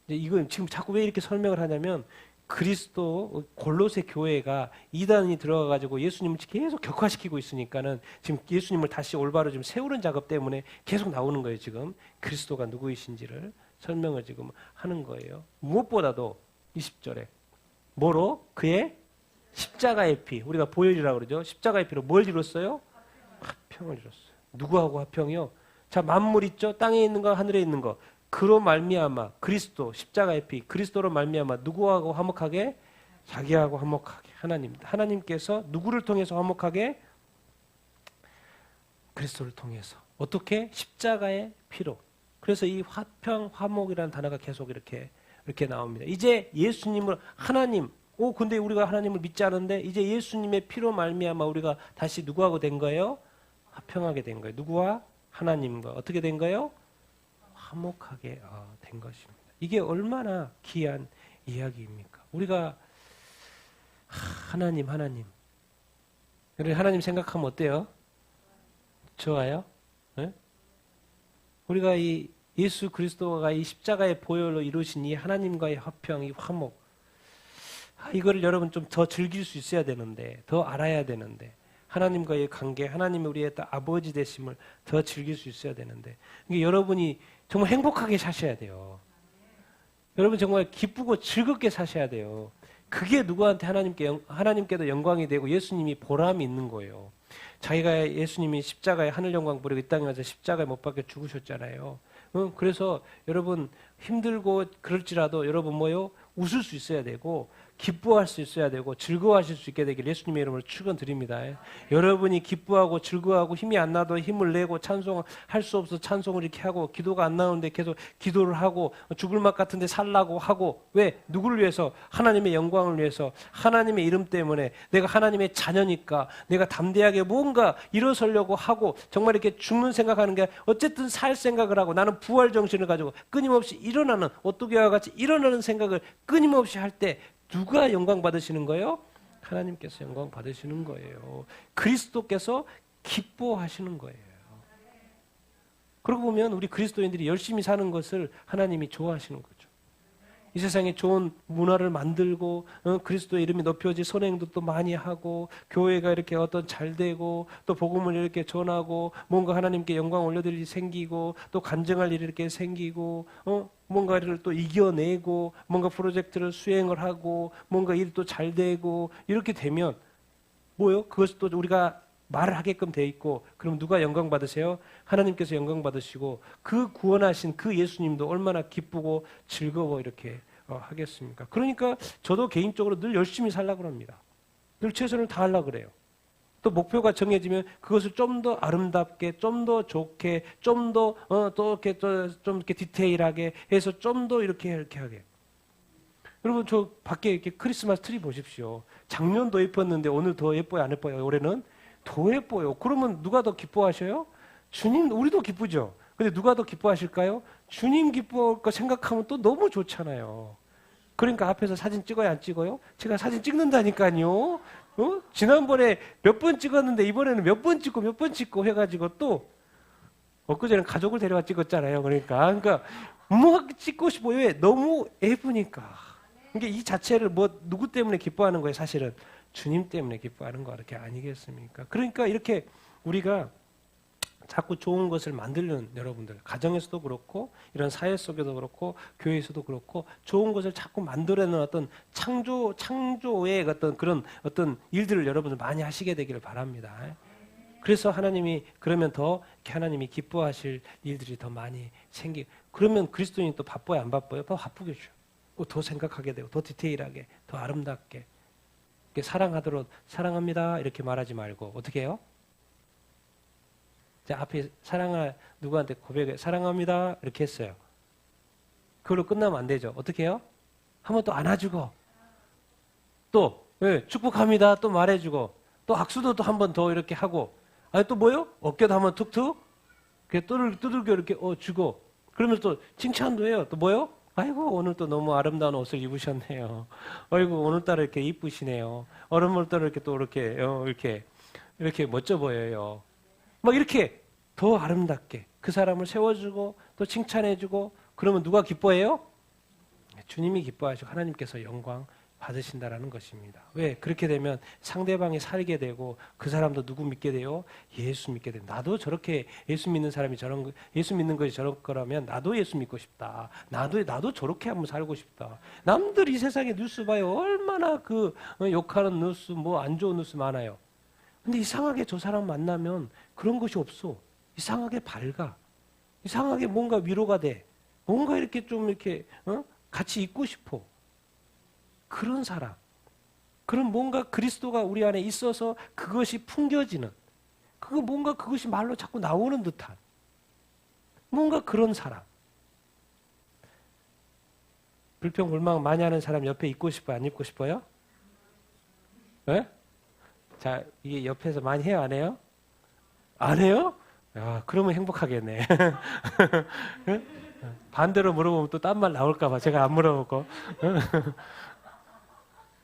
이거 지금 자꾸 왜 이렇게 설명을 하냐면 그리스도 골로새 교회가 이단이 들어가가지고 예수님을 계속 격화시키고 있으니까는 지금 예수님을 다시 올바로 좀 세우는 작업 때문에 계속 나오는 거예요. 지금 그리스도가 누구이신지를 설명을 지금 하는 거예요. 무엇보다도 20절에 뭐로? 그의 십자가의 피. 우리가 보혈이라고 그러죠. 십자가의 피로 뭘 이뤘어요? 화평을 이뤘어요. 누구하고 화평이요? 자, 만물 있죠? 땅에 있는 거, 하늘에 있는 거. 그로 말미암아 그리스도 십자가의 피 그리스도로 말미암아 누구하고 화목하게? 자기하고 화목하게. 하나님께서 누구를 통해서 화목하게? 그리스도를 통해서. 어떻게? 십자가의 피로. 그래서 이 화평 화목이라는 단어가 계속 이렇게 나옵니다. 이제 예수님을 근데 우리가 하나님을 믿지 않은데 이제 예수님의 피로 말미암아 우리가 다시 누구하고 된 거예요? 화평하게 된 거예요. 누구와? 하나님과. 어떻게 된 거예요? 화목하게 된 것입니다. 이게 얼마나 귀한 이야기입니까? 우리가 하나님 생각하면 어때요? 좋아요? 네? 우리가 이 예수 그리스도가 이 십자가의 보혈로 이루신 이 하나님과의 화평, 이 화목 이거를 여러분 좀 더 즐길 수 있어야 되는데 더 알아야 되는데 하나님과의 관계, 하나님이 우리의 아버지 되심을 더 즐길 수 있어야 되는데 이게 여러분이 정말 행복하게 사셔야 돼요. 여러분 정말 기쁘고 즐겁게 사셔야 돼요. 그게 누구한테 하나님께도 영광이 되고 예수님이 보람이 있는 거예요. 자기가 예수님이 십자가에 하늘 영광 보리고 이 땅에 와서 십자가에 못 박혀 죽으셨잖아요. 그래서 여러분 힘들고 그럴지라도 여러분 웃을 수 있어야 되고 기뻐할 수 있어야 되고 즐거워하실 수 있게 되길 예수님의 이름으로 축원드립니다. 여러분이 기뻐하고 즐거워하고 힘이 안 나도 힘을 내고 찬송할 수 없어 찬송을 이렇게 하고 기도가 안 나오는데 계속 기도를 하고 죽을 맛 같은데 살라고 하고 왜? 누구를 위해서? 하나님의 영광을 위해서 하나님의 이름 때문에 내가 하나님의 자녀니까 내가 담대하게 뭔가 일어서려고 하고 정말 이렇게 죽는 생각하는 게 어쨌든 살 생각을 하고 나는 부활 정신을 가지고 끊임없이 일어나는 오뚜기와 같이 일어나는 생각을 끊임없이 할 때 누가 영광 받으시는 거예요? 하나님께서 영광 받으시는 거예요. 그리스도께서 기뻐하시는 거예요. 그러고 보면 우리 그리스도인들이 열심히 사는 것을 하나님이 좋아하시는 거죠. 이 세상에 좋은 문화를 만들고 그리스도의 이름이 높여지 선행도 또 많이 하고 교회가 이렇게 어떤 잘 되고 또 복음을 이렇게 전하고 뭔가 하나님께 영광 올려드릴 일이 생기고 또 간증할 일이 이렇게 생기고 뭔가를 또 이겨내고 뭔가 프로젝트를 수행을 하고 뭔가 일이 또 잘 되고 이렇게 되면 뭐요? 그것이 또 우리가 말을 하게끔 돼 있고 그럼 누가 영광 받으세요? 하나님께서 영광 받으시고 그 구원하신 그 예수님도 얼마나 기쁘고 즐거워 이렇게 하겠습니까? 그러니까 저도 개인적으로 늘 열심히 살려고 합니다. 늘 최선을 다하려고 그래요. 또 목표가 정해지면 그것을 좀 더 아름답게, 좀 더 좋게, 좀 더 또 이렇게 좀 이렇게 디테일하게 해서 좀 더 이렇게 하게. 여러분 저 밖에 이렇게 크리스마스 트리 보십시오. 작년 더 예뻤는데 오늘 더 예뻐요, 안 예뻐요? 올해는 더 예뻐요. 그러면 누가 더 기뻐하셔요? 주님, 우리도 기쁘죠. 근데 누가 더 기뻐하실까요? 주님 기뻐할 거 생각하면 또 너무 좋잖아요. 그러니까 앞에서 사진 찍어요, 안 찍어요? 제가 사진 찍는다니까요. 지난번에 몇 번 찍었는데 이번에는 몇 번 찍고 해가지고 또 엊그제는 가족을 데려와 찍었잖아요. 그러니까 뭐 찍고 싶어요. 왜? 너무 예쁘니까. 그러니까 이 자체를 뭐 누구 때문에 기뻐하는 거예요? 사실은 주님 때문에 기뻐하는 거 이렇게 아니겠습니까? 그러니까 이렇게 우리가 자꾸 좋은 것을 만들는 여러분들, 가정에서도 그렇고 이런 사회 속에도 그렇고 교회에서도 그렇고 좋은 것을 자꾸 만들어내는 어떤 창조의 어떤 그런 어떤 일들을 여러분들 많이 하시게 되기를 바랍니다. 그래서 하나님이 그러면 더 하나님이 기뻐하실 일들이 더 많이 그러면 그리스도인이 또 바빠요, 안 바빠요? 더 바쁘겠죠. 더 생각하게 되고 더 디테일하게, 더 아름답게. 사랑하도록 사랑합니다 이렇게 말하지 말고 어떻게 해요? 자, 앞에 사랑할 누구한테 고백해 사랑합니다 이렇게 했어요. 그걸로 끝나면 안 되죠. 어떻게 해요? 한번 또 안아주고 또 축복합니다 또 말해주고 또 악수도 또 한 번 더 이렇게 하고 또 뭐요? 어깨도 한번 툭툭 두들겨 이렇게 주고 그러면 또 칭찬도 해요. 또 뭐요? 아이고 오늘 또 너무 아름다운 옷을 입으셨네요. 아이고 오늘따라 이렇게 이쁘시네요. 오늘따라 이렇게 또 이렇게 멋져 보여요. 막 이렇게 더 아름답게 그 사람을 세워주고 또 칭찬해주고 그러면 누가 기뻐해요? 주님이 기뻐하시고 하나님께서 영광 받으신다라는 것입니다. 왜? 그렇게 되면 상대방이 살게 되고 그 사람도 누구 믿게 돼요? 예수 믿게 돼요. 나도 저렇게 예수 믿는 사람이 예수 믿는 것이 저럴 거라면 나도 예수 믿고 싶다. 나도 저렇게 한번 살고 싶다. 남들 이 세상에 뉴스 봐요. 얼마나 욕하는 뉴스 뭐 안 좋은 뉴스 많아요. 근데 이상하게 저 사람 만나면 그런 것이 없어. 이상하게 밝아. 이상하게 뭔가 위로가 돼. 뭔가 이렇게 좀 이렇게 같이 있고 싶어. 그런 사람. 그런 뭔가 그리스도가 우리 안에 있어서 그것이 풍겨지는 뭔가 그것이 말로 자꾸 나오는 듯한 뭔가 그런 사람. 불평 불만 많이 하는 사람 옆에 있고 싶어요? 안 있고 싶어요? 네? 자, 이게 옆에서 많이 해요? 안 해요? 안 해요? 야, 그러면 행복하겠네. 반대로 물어보면 또 딴 말 나올까봐 제가 안 물어보고.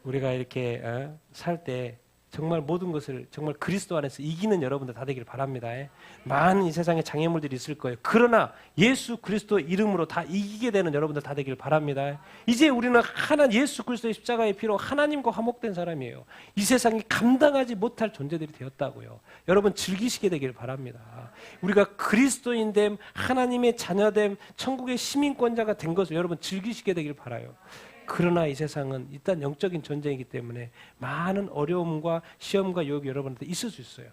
우리가 이렇게 살 때 정말 모든 것을 정말 그리스도 안에서 이기는 여러분들 다 되길 바랍니다. 많은 이 세상에 장애물들이 있을 거예요. 그러나 예수 그리스도 이름으로 다 이기게 되는 여러분들 다 되길 바랍니다. 이제 우리는 예수 그리스도의 십자가의 피로 하나님과 화목된 사람이에요. 이 세상이 감당하지 못할 존재들이 되었다고요. 여러분 즐기시게 되길 바랍니다. 우리가 그리스도인됨, 하나님의 자녀됨, 천국의 시민권자가 된 것을 여러분 즐기시게 되길 바라요. 그러나 이 세상은 일단 영적인 전쟁이기 때문에 많은 어려움과 시험과 유혹이 여러분한테 있을 수 있어요.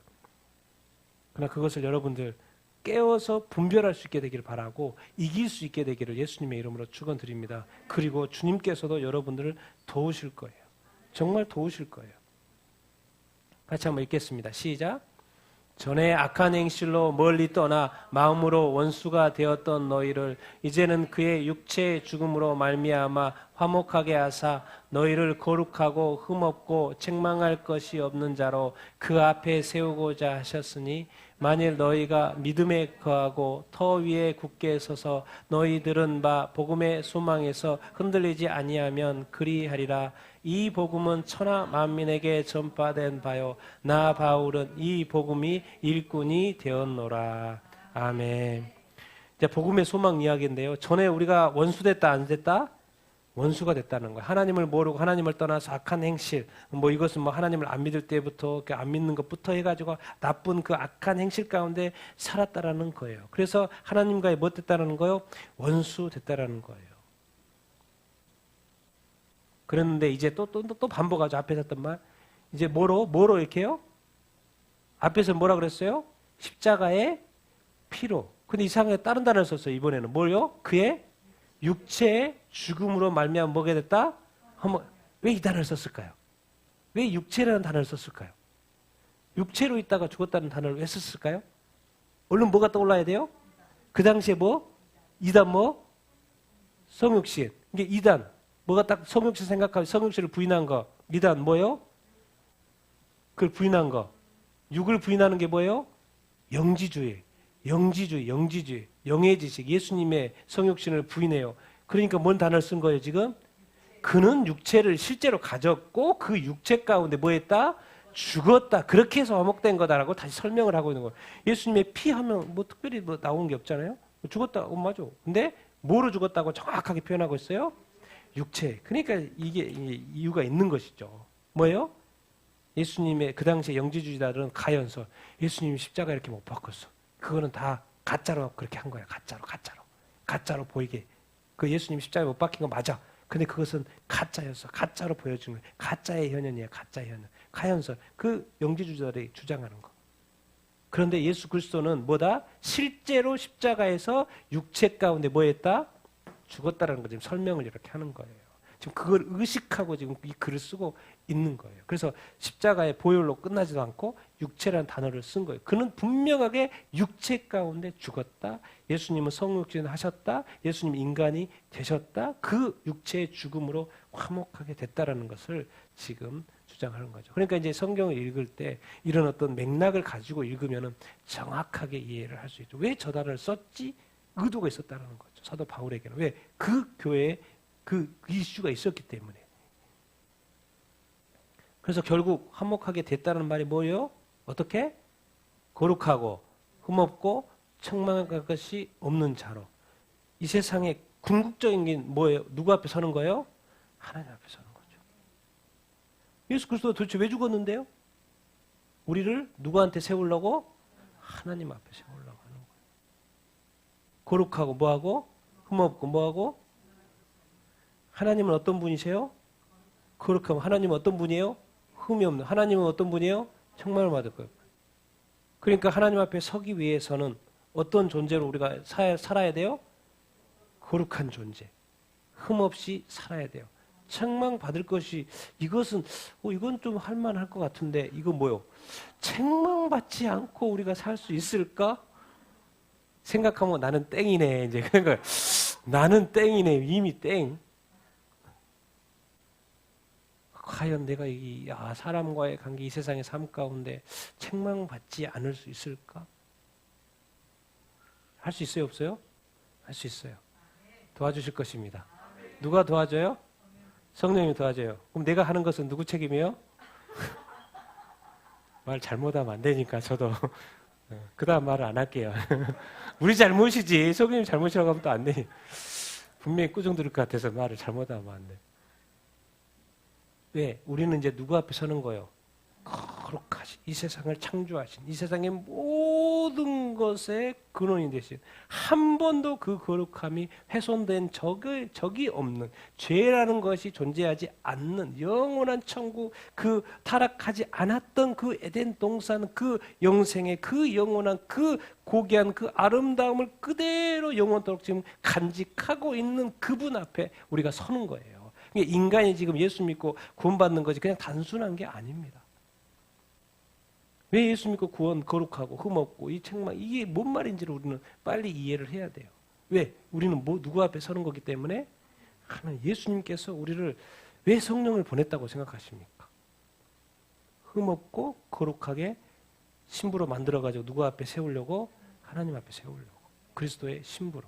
그러나 그것을 여러분들 깨워서 분별할 수 있게 되기를 바라고 이길 수 있게 되기를 예수님의 이름으로 축원드립니다. 그리고 주님께서도 여러분들을 도우실 거예요. 정말 도우실 거예요. 같이 한번 읽겠습니다. 시작. 전에 악한 행실로 멀리 떠나 마음으로 원수가 되었던 너희를 이제는 그의 육체의 죽음으로 말미암아 화목하게 하사 너희를 거룩하고 흠없고 책망할 것이 없는 자로 그 앞에 세우고자 하셨으니 만일 너희가 믿음에 거하고 터 위에 굳게 서서 너희들은 바 복음의 소망에서 흔들리지 아니하면 그리하리라. 이 복음은 천하 만민에게 전파된 바요 나 바울은 이 복음이 일꾼이 되었노라. 아멘. 이제 복음의 소망 이야기인데요. 전에 우리가 원수됐다 안 됐다? 원수가 됐다는 거예요. 하나님을 모르고 하나님을 떠나서 악한 행실, 이것은 하나님을 안 믿을 때부터 안 믿는 것부터 해가지고 나쁜 그 악한 행실 가운데 살았다라는 거예요. 그래서 하나님과의 뭐 됐다라는 거예요? 원수 됐다라는 거예요. 그랬는데 이제 또 반복하죠. 앞에서 했던 말. 이제 뭐로 이렇게요? 앞에서 뭐라 그랬어요? 십자가의 피로. 근데 이상하게 다른 단어를 썼어요. 이번에는 뭐요? 그의 육체의 죽음으로 말미암아 뭐게 됐다? 왜 이 단어를 썼을까요? 왜 육체라는 단어를 썼을까요? 육체로 있다가 죽었다는 단어를 왜 썼을까요? 얼른 뭐가 떠올라야 돼요? 그 당시에 이단 성육신. 이게 이단. 뭐가 딱 성육신 생각하면 성육신을 부인한 거. 이단 뭐예요? 그걸 부인한 거. 육을 부인하는 게 뭐예요? 영지주의. 영의 지식. 예수님의 성육신을 부인해요. 그러니까 뭔 단어를 쓴 거예요, 지금? 그는 육체를 실제로 가졌고 그 육체 가운데 뭐 했다? 죽었다. 그렇게 해서 화목된 거다라고 다시 설명을 하고 있는 거예요. 예수님의 피 하면 특별히 나온 게 없잖아요. 죽었다. 맞아. 근데 뭐로 죽었다고 정확하게 표현하고 있어요? 육체. 그러니까 이게 이유가 있는 것이죠. 뭐예요? 예수님의 그 당시에 영지주의자들은 가연설. 예수님이 십자가 이렇게 못 박았어. 그거는 다 가짜로 그렇게 한 거야. 가짜로 보이게. 그 예수님 십자가에 못 박힌 거 맞아. 근데 그것은 가짜였어. 가짜로 보여주는 거야. 가짜의 현현이야. 가짜의 현현. 가연설. 그 영지주의자들이 주장하는 거. 그런데 예수 그리스도는 뭐다? 실제로 십자가에서 육체 가운데 뭐 했다? 죽었다라는 거 지금 설명을 이렇게 하는 거예요. 지금 그걸 의식하고 지금 이 글을 쓰고 있는 거예요. 그래서 십자가의 보혈로 끝나지도 않고 육체라는 단어를 쓴 거예요. 그는 분명하게 육체 가운데 죽었다. 예수님은 성육신 하셨다. 예수님 인간이 되셨다. 그 육체의 죽음으로 화목하게 됐다라는 것을 지금 주장하는 거죠. 그러니까 이제 성경을 읽을 때 이런 어떤 맥락을 가지고 읽으면 정확하게 이해를 할 수 있죠. 왜 저 단어를 썼지? 의도가 있었다는 거죠. 사도 바울에게는. 왜? 그 교회에 그 이슈가 있었기 때문에. 그래서 결국 화목하게 됐다는 말이 뭐예요? 어떻게? 거룩하고 흠없고 책망할 것이 없는 자로. 이 세상에 궁극적인 게 뭐예요? 누구 앞에 서는 거예요? 하나님 앞에 서는 거죠. 예수 그리스도가 도대체 왜 죽었는데요? 우리를 누구한테 세우려고? 하나님 앞에 세우려고 하는 거예요. 거룩하고 뭐하고? 흠없고 뭐하고? 하나님은 어떤 분이세요? 거룩하면 하나님은 어떤 분이에요? 흠이 없는. 하나님은 어떤 분이에요? 책망을 받을 거예요. 그러니까 하나님 앞에 서기 위해서는 어떤 존재로 우리가 살아야 돼요? 거룩한 존재. 흠 없이 살아야 돼요. 책망 받을 것이 이것은 이건 좀 할만할 것 같은데 이거 뭐요? 책망 받지 않고 우리가 살 수 있을까? 생각하면 나는 땡이네. 이제 그러니까 나는 땡이네. 이미 땡. 과연 내가 사람과의 관계, 이 세상의 삶 가운데 책망받지 않을 수 있을까? 할 수 있어요, 없어요? 할 수 있어요. 도와주실 것입니다. 누가 도와줘요? 성령님이 도와줘요. 그럼 내가 하는 것은 누구 책임이에요? 말 잘못하면 안 되니까 저도 그 다음 말을 안 할게요. 우리 잘못이지. 성령님 잘못이라고 하면 또 안 돼. 분명히 꾸중 들을 것 같아서 말을 잘못하면 안 돼. 왜? 우리는 이제 누구 앞에 서는 거예요? 거룩하신, 이 세상을 창조하신, 이 세상의 모든 것의 근원이 되신, 한 번도 그 거룩함이 훼손된 적이 없는, 죄라는 것이 존재하지 않는 영원한 천국, 그 타락하지 않았던 그 에덴 동산, 그 영생의 그 영원한 그 고귀한 그 아름다움을 그대로 영원토록 지금 간직하고 있는 그분 앞에 우리가 서는 거예요. 인간이 지금 예수 믿고 구원받는 것이 그냥 단순한 게 아닙니다. 왜 예수 믿고 구원 거룩하고 흠없고 이 책망 이게 뭔 말인지를 우리는 빨리 이해를 해야 돼요. 왜? 우리는 누구 앞에 서는 거기 때문에 하나님 예수님께서 우리를 왜 성령을 보냈다고 생각하십니까? 흠없고 거룩하게 신부로 만들어가지고 누구 앞에 세우려고? 하나님 앞에 세우려고. 그리스도의 신부로.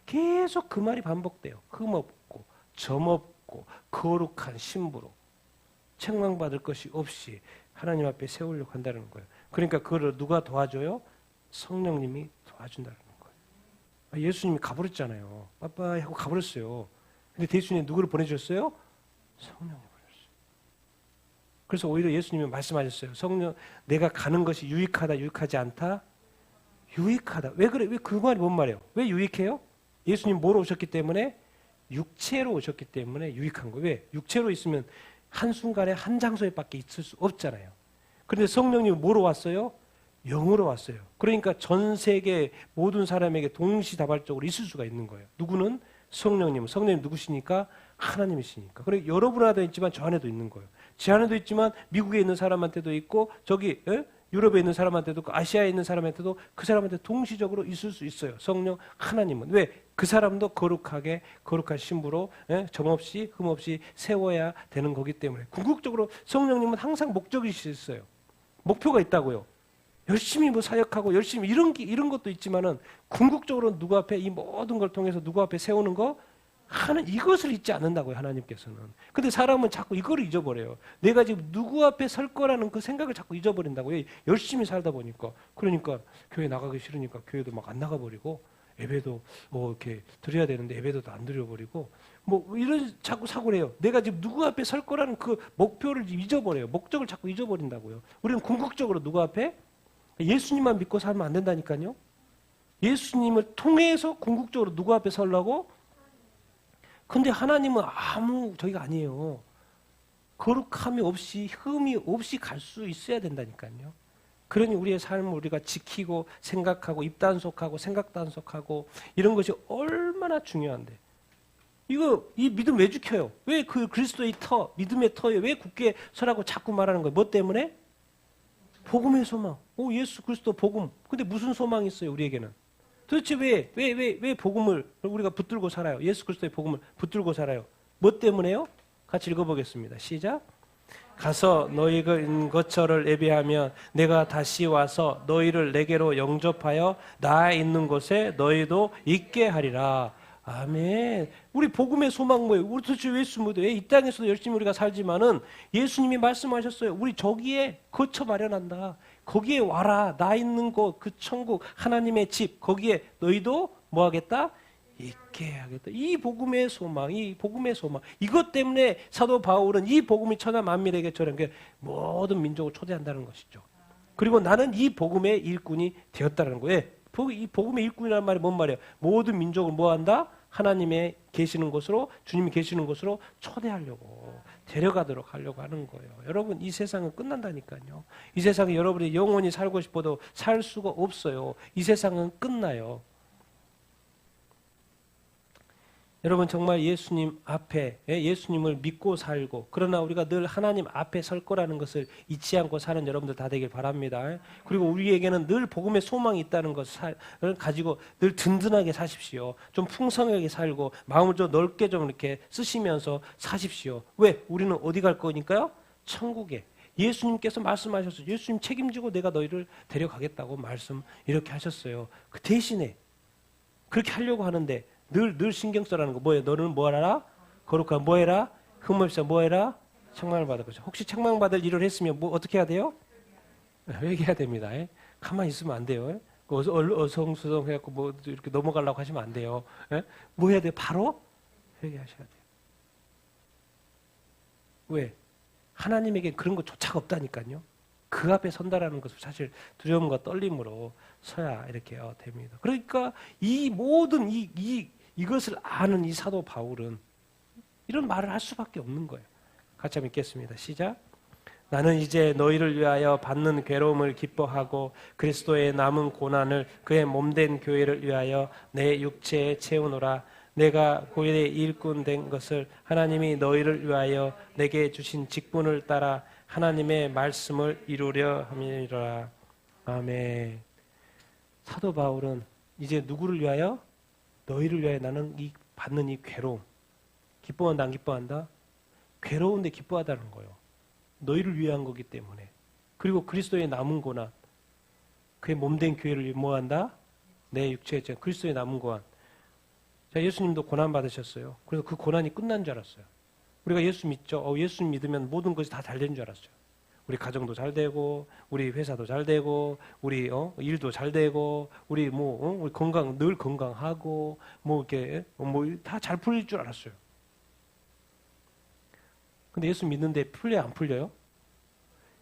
계속 그 말이 반복돼요. 흠없고 점없고 거룩한 신부로. 책망받을 것이 없이 하나님 앞에 세우려고 한다는 거예요. 그러니까 그걸 누가 도와줘요? 성령님이 도와준다는 거예요. 예수님이 가버렸잖아요. 빠빠이 하고 가버렸어요. 근데 대신에 누구를 보내주셨어요? 성령을 보내주셨어요. 그래서 오히려 예수님이 말씀하셨어요. 성령, 내가 가는 것이 유익하다, 유익하지 않다? 유익하다. 왜 그래? 왜 그 말이 뭔 말이에요? 왜 유익해요? 예수님 뭐로 오셨기 때문에? 육체로 오셨기 때문에 유익한 거예요. 왜? 육체로 있으면 한순간에 한 장소에 밖에 있을 수 없잖아요. 그런데 성령님이 뭐로 왔어요? 영으로 왔어요. 그러니까 전 세계 모든 사람에게 동시다발적으로 있을 수가 있는 거예요. 누구는? 성령님은. 성령님 누구시니까? 하나님이시니까. 그리고 여러분 안에도 있지만 저 안에도 있는 거예요. 제 안에도 있지만 미국에 있는 사람한테도 있고 저기 유럽에 있는 사람한테도 있고 아시아에 있는 사람한테도 그 사람한테 동시적으로 있을 수 있어요. 성령 하나님은. 왜? 그 사람도 거룩하게 거룩한 신부로 점없이 흠없이 세워야 되는 거기 때문에 궁극적으로 성령님은 항상 목적이 있어요. 목표가 있다고요. 열심히 뭐 사역하고 열심히 이런 것도 있지만은 궁극적으로 누구 앞에 이 모든 걸 통해서 누구 앞에 세우는 거 하는 이것을 잊지 않는다고요. 하나님께서는. 근데 사람은 자꾸 이거를 잊어버려요. 내가 지금 누구 앞에 설 거라는 그 생각을 자꾸 잊어버린다고요. 열심히 살다 보니까. 그러니까 교회 나가기 싫으니까 교회도 막 안 나가버리고 예배도 이렇게 드려야 되는데 예배도 안 드려버리고 뭐 이런 자꾸 사고를 해요. 내가 지금 누구 앞에 설 거라는 그 목표를 잊어버려요. 목적을 자꾸 잊어버린다고요. 우리는 궁극적으로 누구 앞에? 예수님만 믿고 살면 안 된다니까요. 예수님을 통해서 궁극적으로 누구 앞에 서려고? 근데 하나님은 저희가 아니에요. 거룩함이 없이 흠이 없이 갈 수 있어야 된다니까요. 그러니 우리의 삶을 우리가 지키고 생각하고 입단속하고 생각단속하고 이런 것이 얼마나 중요한데. 이 믿음 왜 지켜요? 왜 그 그리스도의 믿음의 터에 왜 굳게 서라고 자꾸 말하는 거예요? 뭐 때문에? 복음의 소망. 예수 그리스도 복음. 근데 무슨 소망이 있어요, 우리에게는? 도대체 왜 복음을 우리가 붙들고 살아요? 예수 그리스도의 복음을 붙들고 살아요. 뭐 때문에요? 같이 읽어보겠습니다. 시작. 가서 너희가 있는 것처를 예배하면 내가 다시 와서 너희를 내게로 영접하여 나 있는 곳에 너희도 있게 하리라. 아멘. 우리 복음의 소망 뭐예요? 우리 도대체 왜 이 땅에서도 열심히 우리가 살지만은 예수님이 말씀하셨어요. 우리 저기에 거처 마련한다. 거기에 와라. 나 있는 곳, 그 천국, 하나님의 집, 거기에 너희도 뭐 하겠다? 있게 하겠다. 이 복음의 소망. 이것 때문에 사도 바울은 이 복음이 천하 만민에게 전한 모든 민족을 초대한다는 것이죠. 그리고 나는 이 복음의 일꾼이 되었다는 거예요. 이 복음의 일꾼이라는 말이 뭔 말이에요? 모든 민족을 뭐 한다? 하나님의 계시는 곳으로, 주님이 계시는 곳으로 초대하려고, 데려가도록 하려고 하는 거예요. 여러분, 이 세상은 끝난다니까요. 이 세상에 여러분이 영원히 살고 싶어도 살 수가 없어요. 이 세상은 끝나요. 여러분 정말 예수님 앞에 예수님을 믿고 살고 그러나 우리가 늘 하나님 앞에 설 거라는 것을 잊지 않고 사는 여러분들 다 되길 바랍니다. 그리고 우리에게는 늘 복음의 소망이 있다는 것을 가지고 늘 든든하게 사십시오. 좀 풍성하게 살고 마음을 좀 넓게 좀 이렇게 쓰시면서 사십시오. 왜? 우리는 어디 갈 거니까요? 천국에. 예수님께서 말씀하셨어요. 예수님 책임지고 내가 너희를 데려가겠다고 말씀 이렇게 하셨어요. 그 대신에 그렇게 하려고 하는데 늘 신경 써라는 거 뭐예요? 너는 뭐 하라? 거룩한 뭐 해라? 흠없이 뭐 해라? 책망을 받을 것이죠. 혹시 책망받을 일을 했으면 뭐 어떻게 해야 돼요? 회개해야 됩니다. 가만히 있으면 안 돼요. 어성수성 해갖고 뭐 이렇게 넘어가려고 하시면 안 돼요. 뭐 해야 돼요? 바로 회개하셔야 돼요. 왜? 하나님에게 그런 것조차가 없다니까요. 그 앞에 선다라는 것은 사실 두려움과 떨림으로 서야 이렇게 됩니다. 그러니까 이 모든 이것을 아는 이 사도 바울은 이런 말을 할 수밖에 없는 거예요. 같이 한번 읽겠습니다. 시작. 나는 이제 너희를 위하여 받는 괴로움을 기뻐하고 그리스도의 남은 고난을 그의 몸된 교회를 위하여 내 육체에 채우노라. 내가 고일의 일꾼 된 것을 하나님이 너희를 위하여 내게 주신 직분을 따라 하나님의 말씀을 이루려 함이라. 아멘. 사도 바울은 이제 누구를 위하여? 너희를 위하여 나는 이 받는 이 괴로움. 기뻐한다 안 기뻐한다? 괴로운데 기뻐하다는 거예요. 너희를 위한 거기 때문에. 그리고 그리스도의 남은 고난. 그의 몸된 교회를 뭐한다? 내 육체에 그리스도의 남은 고난. 자, 예수님도 고난 받으셨어요. 그래서 그 고난이 끝난 줄 알았어요. 우리가 예수 믿죠? 예수 믿으면 모든 것이 다 잘 되는 줄 알았어요. 우리 가정도 잘 되고, 우리 회사도 잘 되고, 우리 일도 잘 되고, 우리 우리 건강 늘 건강하고, 이렇게 다 잘 풀릴 줄 알았어요. 근데 예수 믿는데 풀려요, 안 풀려요?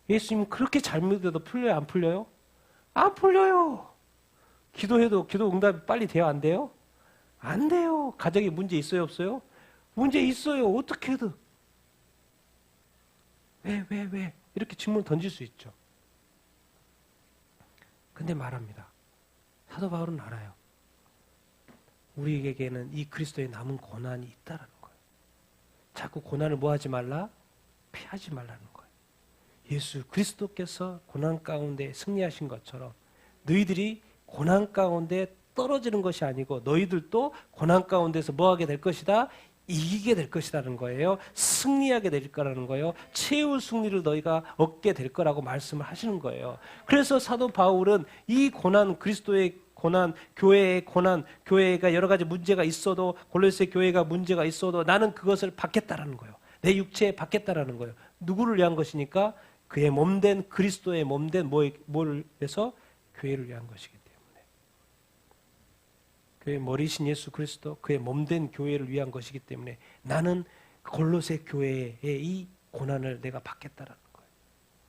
예수님 그렇게 잘 믿어도 풀려요, 안 풀려요? 안 풀려요. 기도해도 기도 응답이 빨리 돼요, 안 돼요? 안 돼요. 가정에 문제 있어요, 없어요? 문제 있어요. 어떻게 해도. 왜? 이렇게 질문을 던질 수 있죠. 근데 말합니다. 사도 바울은 알아요. 우리에게는 이 그리스도의 남은 고난이 있다라는 거예요. 자꾸 고난을 뭐 하지 말라? 피하지 말라는 거예요. 예수 그리스도께서 고난 가운데 승리하신 것처럼 너희들이 고난 가운데 떨어지는 것이 아니고 너희들도 고난 가운데서 뭐 하게 될 것이다? 이기게 될 것이라는 거예요. 승리하게 될 거라는 거예요. 최후 승리를 너희가 얻게 될 거라고 말씀을 하시는 거예요. 그래서 사도 바울은 이 고난, 그리스도의 고난, 교회의 고난, 교회가 여러 가지 문제가 있어도, 골로새 교회가 문제가 있어도 나는 그것을 받겠다라는 거예요. 내 육체에 받겠다라는 거예요. 누구를 위한 것이니까? 그의 몸된 그리스도의 몸된 뭐를 위해서? 교회를 위한 것이기 때문에. 그의 머리신 예수 그리스도, 그의 몸된 교회를 위한 것이기 때문에 나는 골로새 교회의 이 고난을 내가 받겠다라는 거예요.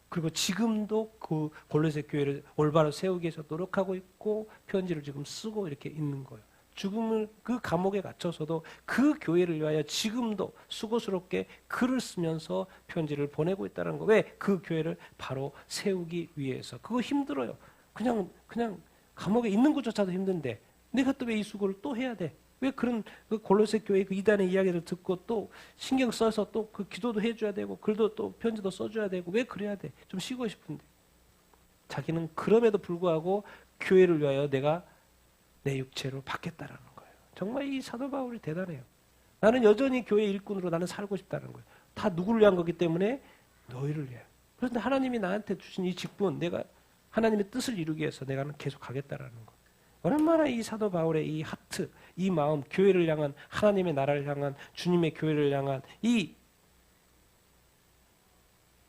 그리고 지금도 그 골로새 교회를 올바로 세우기 위해서 노력하고 있고 편지를 지금 쓰고 이렇게 있는 거예요. 죽음을 그 감옥에 갇혀서도 그 교회를 위하여 지금도 수고스럽게 글을 쓰면서 편지를 보내고 있다는 거. 왜? 그 교회를 바로 세우기 위해서. 그거 힘들어요. 그냥 감옥에 있는 것조차도 힘든데 내가 또 왜 이 수고를 또 해야 돼? 왜 그런 그 골로새 교회 그 이단의 이야기를 듣고 또 신경 써서 또 그 기도도 해줘야 되고 글도 또 편지도 써줘야 되고 왜 그래야 돼? 좀 쉬고 싶은데. 자기는 그럼에도 불구하고 교회를 위하여 내가 내 육체로 받겠다라는 거예요. 정말 이 사도 바울이 대단해요. 나는 여전히 교회 일꾼으로 나는 살고 싶다는 거예요. 다 누구를 위한 거기 때문에 너희를 위하여. 그런데 하나님이 나한테 주신 이 직분, 내가 하나님의 뜻을 이루기 위해서 내가 계속 가겠다라는 거. 얼마나 이 사도 바울의 이 하트, 이 마음, 교회를 향한, 하나님의 나라를 향한, 주님의 교회를 향한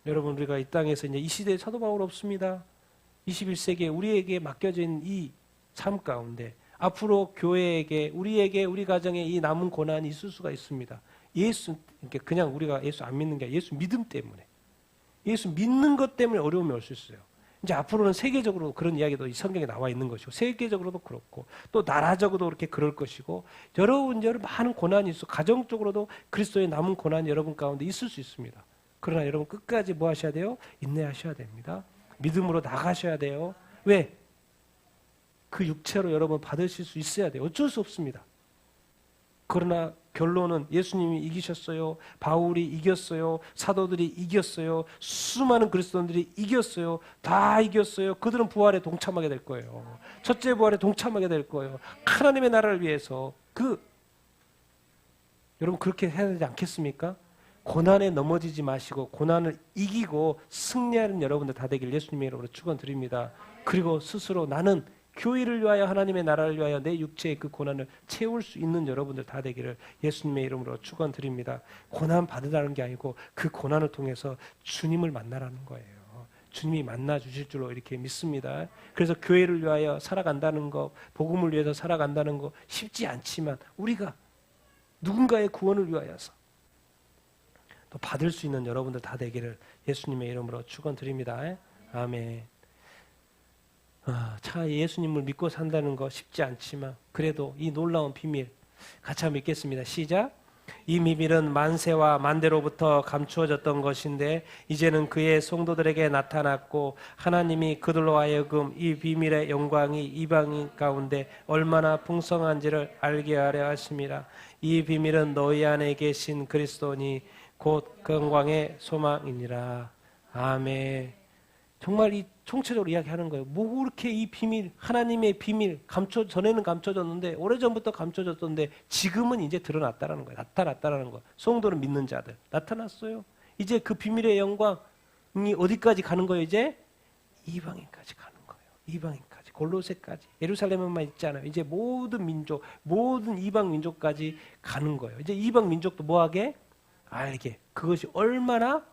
여러분 우리가 이 땅에서 이제 이 시대에 사도 바울 없습니다. 21세기에 우리에게 맡겨진 이 삶 가운데 앞으로 교회에게, 우리에게, 우리 가정에 이 남은 고난이 있을 수가 있습니다. 그냥 우리가 예수 안 믿는 게 아니라 예수 믿음 때문에. 예수 믿는 것 때문에 어려움이 올 수 있어요. 이제 앞으로는 세계적으로 그런 이야기도 이 성경에 나와 있는 것이고, 세계적으로도 그렇고, 또 나라적으로도 그렇게 그럴 것이고, 여러분 많은 고난이 있어. 가정적으로도 그리스도의 남은 고난이 여러분 가운데 있을 수 있습니다. 그러나 여러분 끝까지 뭐 하셔야 돼요? 인내하셔야 됩니다. 믿음으로 나가셔야 돼요. 왜? 그 육체로 여러분 받으실 수 있어야 돼요. 어쩔 수 없습니다. 그러나 결론은 예수님이 이기셨어요. 바울이 이겼어요. 사도들이 이겼어요. 수많은 그리스도인들이 이겼어요. 다 이겼어요. 그들은 부활에 동참하게 될 거예요. 첫째 부활에 동참하게 될 거예요. 하나님의 나라를 위해서 여러분 그렇게 해야 되지 않겠습니까? 고난에 넘어지지 마시고 고난을 이기고 승리하는 여러분들 다 되길 예수님의 이름으로 축원드립니다. 그리고 스스로 나는 교회를 위하여 하나님의 나라를 위하여 내 육체의 그 고난을 채울 수 있는 여러분들 다 되기를 예수님의 이름으로 축원드립니다. 고난 받으라는 게 아니고 그 고난을 통해서 주님을 만나라는 거예요. 주님이 만나 주실 줄로 이렇게 믿습니다. 그래서 교회를 위하여 살아간다는 거, 복음을 위해서 살아간다는 거 쉽지 않지만 우리가 누군가의 구원을 위하여서 또 받을 수 있는 여러분들 다 되기를 예수님의 이름으로 축원드립니다. 아멘. 예수님을 믿고 산다는 거 쉽지 않지만 그래도 이 놀라운 비밀 같이 한번 읽겠습니다. 시작. 이 비밀은 만세와 만대로부터 감추어졌던 것인데 이제는 그의 성도들에게 나타났고 하나님이 그들로 하여금 이 비밀의 영광이 이방인 가운데 얼마나 풍성한지를 알게 하려 하심이라. 이 비밀은 너희 안에 계신 그리스도니 곧 영광의 소망이니라. 아멘. 정말 이 총체적으로 이야기하는 거예요. 뭐 그렇게 이 비밀, 하나님의 비밀, 전에는 감춰졌는데, 오래전부터 감춰졌던데, 지금은 이제 드러났다라는 거예요. 나타났다라는 거예요. 성도를 믿는 자들. 나타났어요. 이제 그 비밀의 영광이 어디까지 가는 거예요, 이제? 이방인까지 가는 거예요. 이방인까지. 골로새까지. 예루살렘에만 있지 않아요. 이제 모든 민족, 모든 이방 민족까지 가는 거예요. 이제 이방 민족도 뭐하게? 알게. 그것이 얼마나,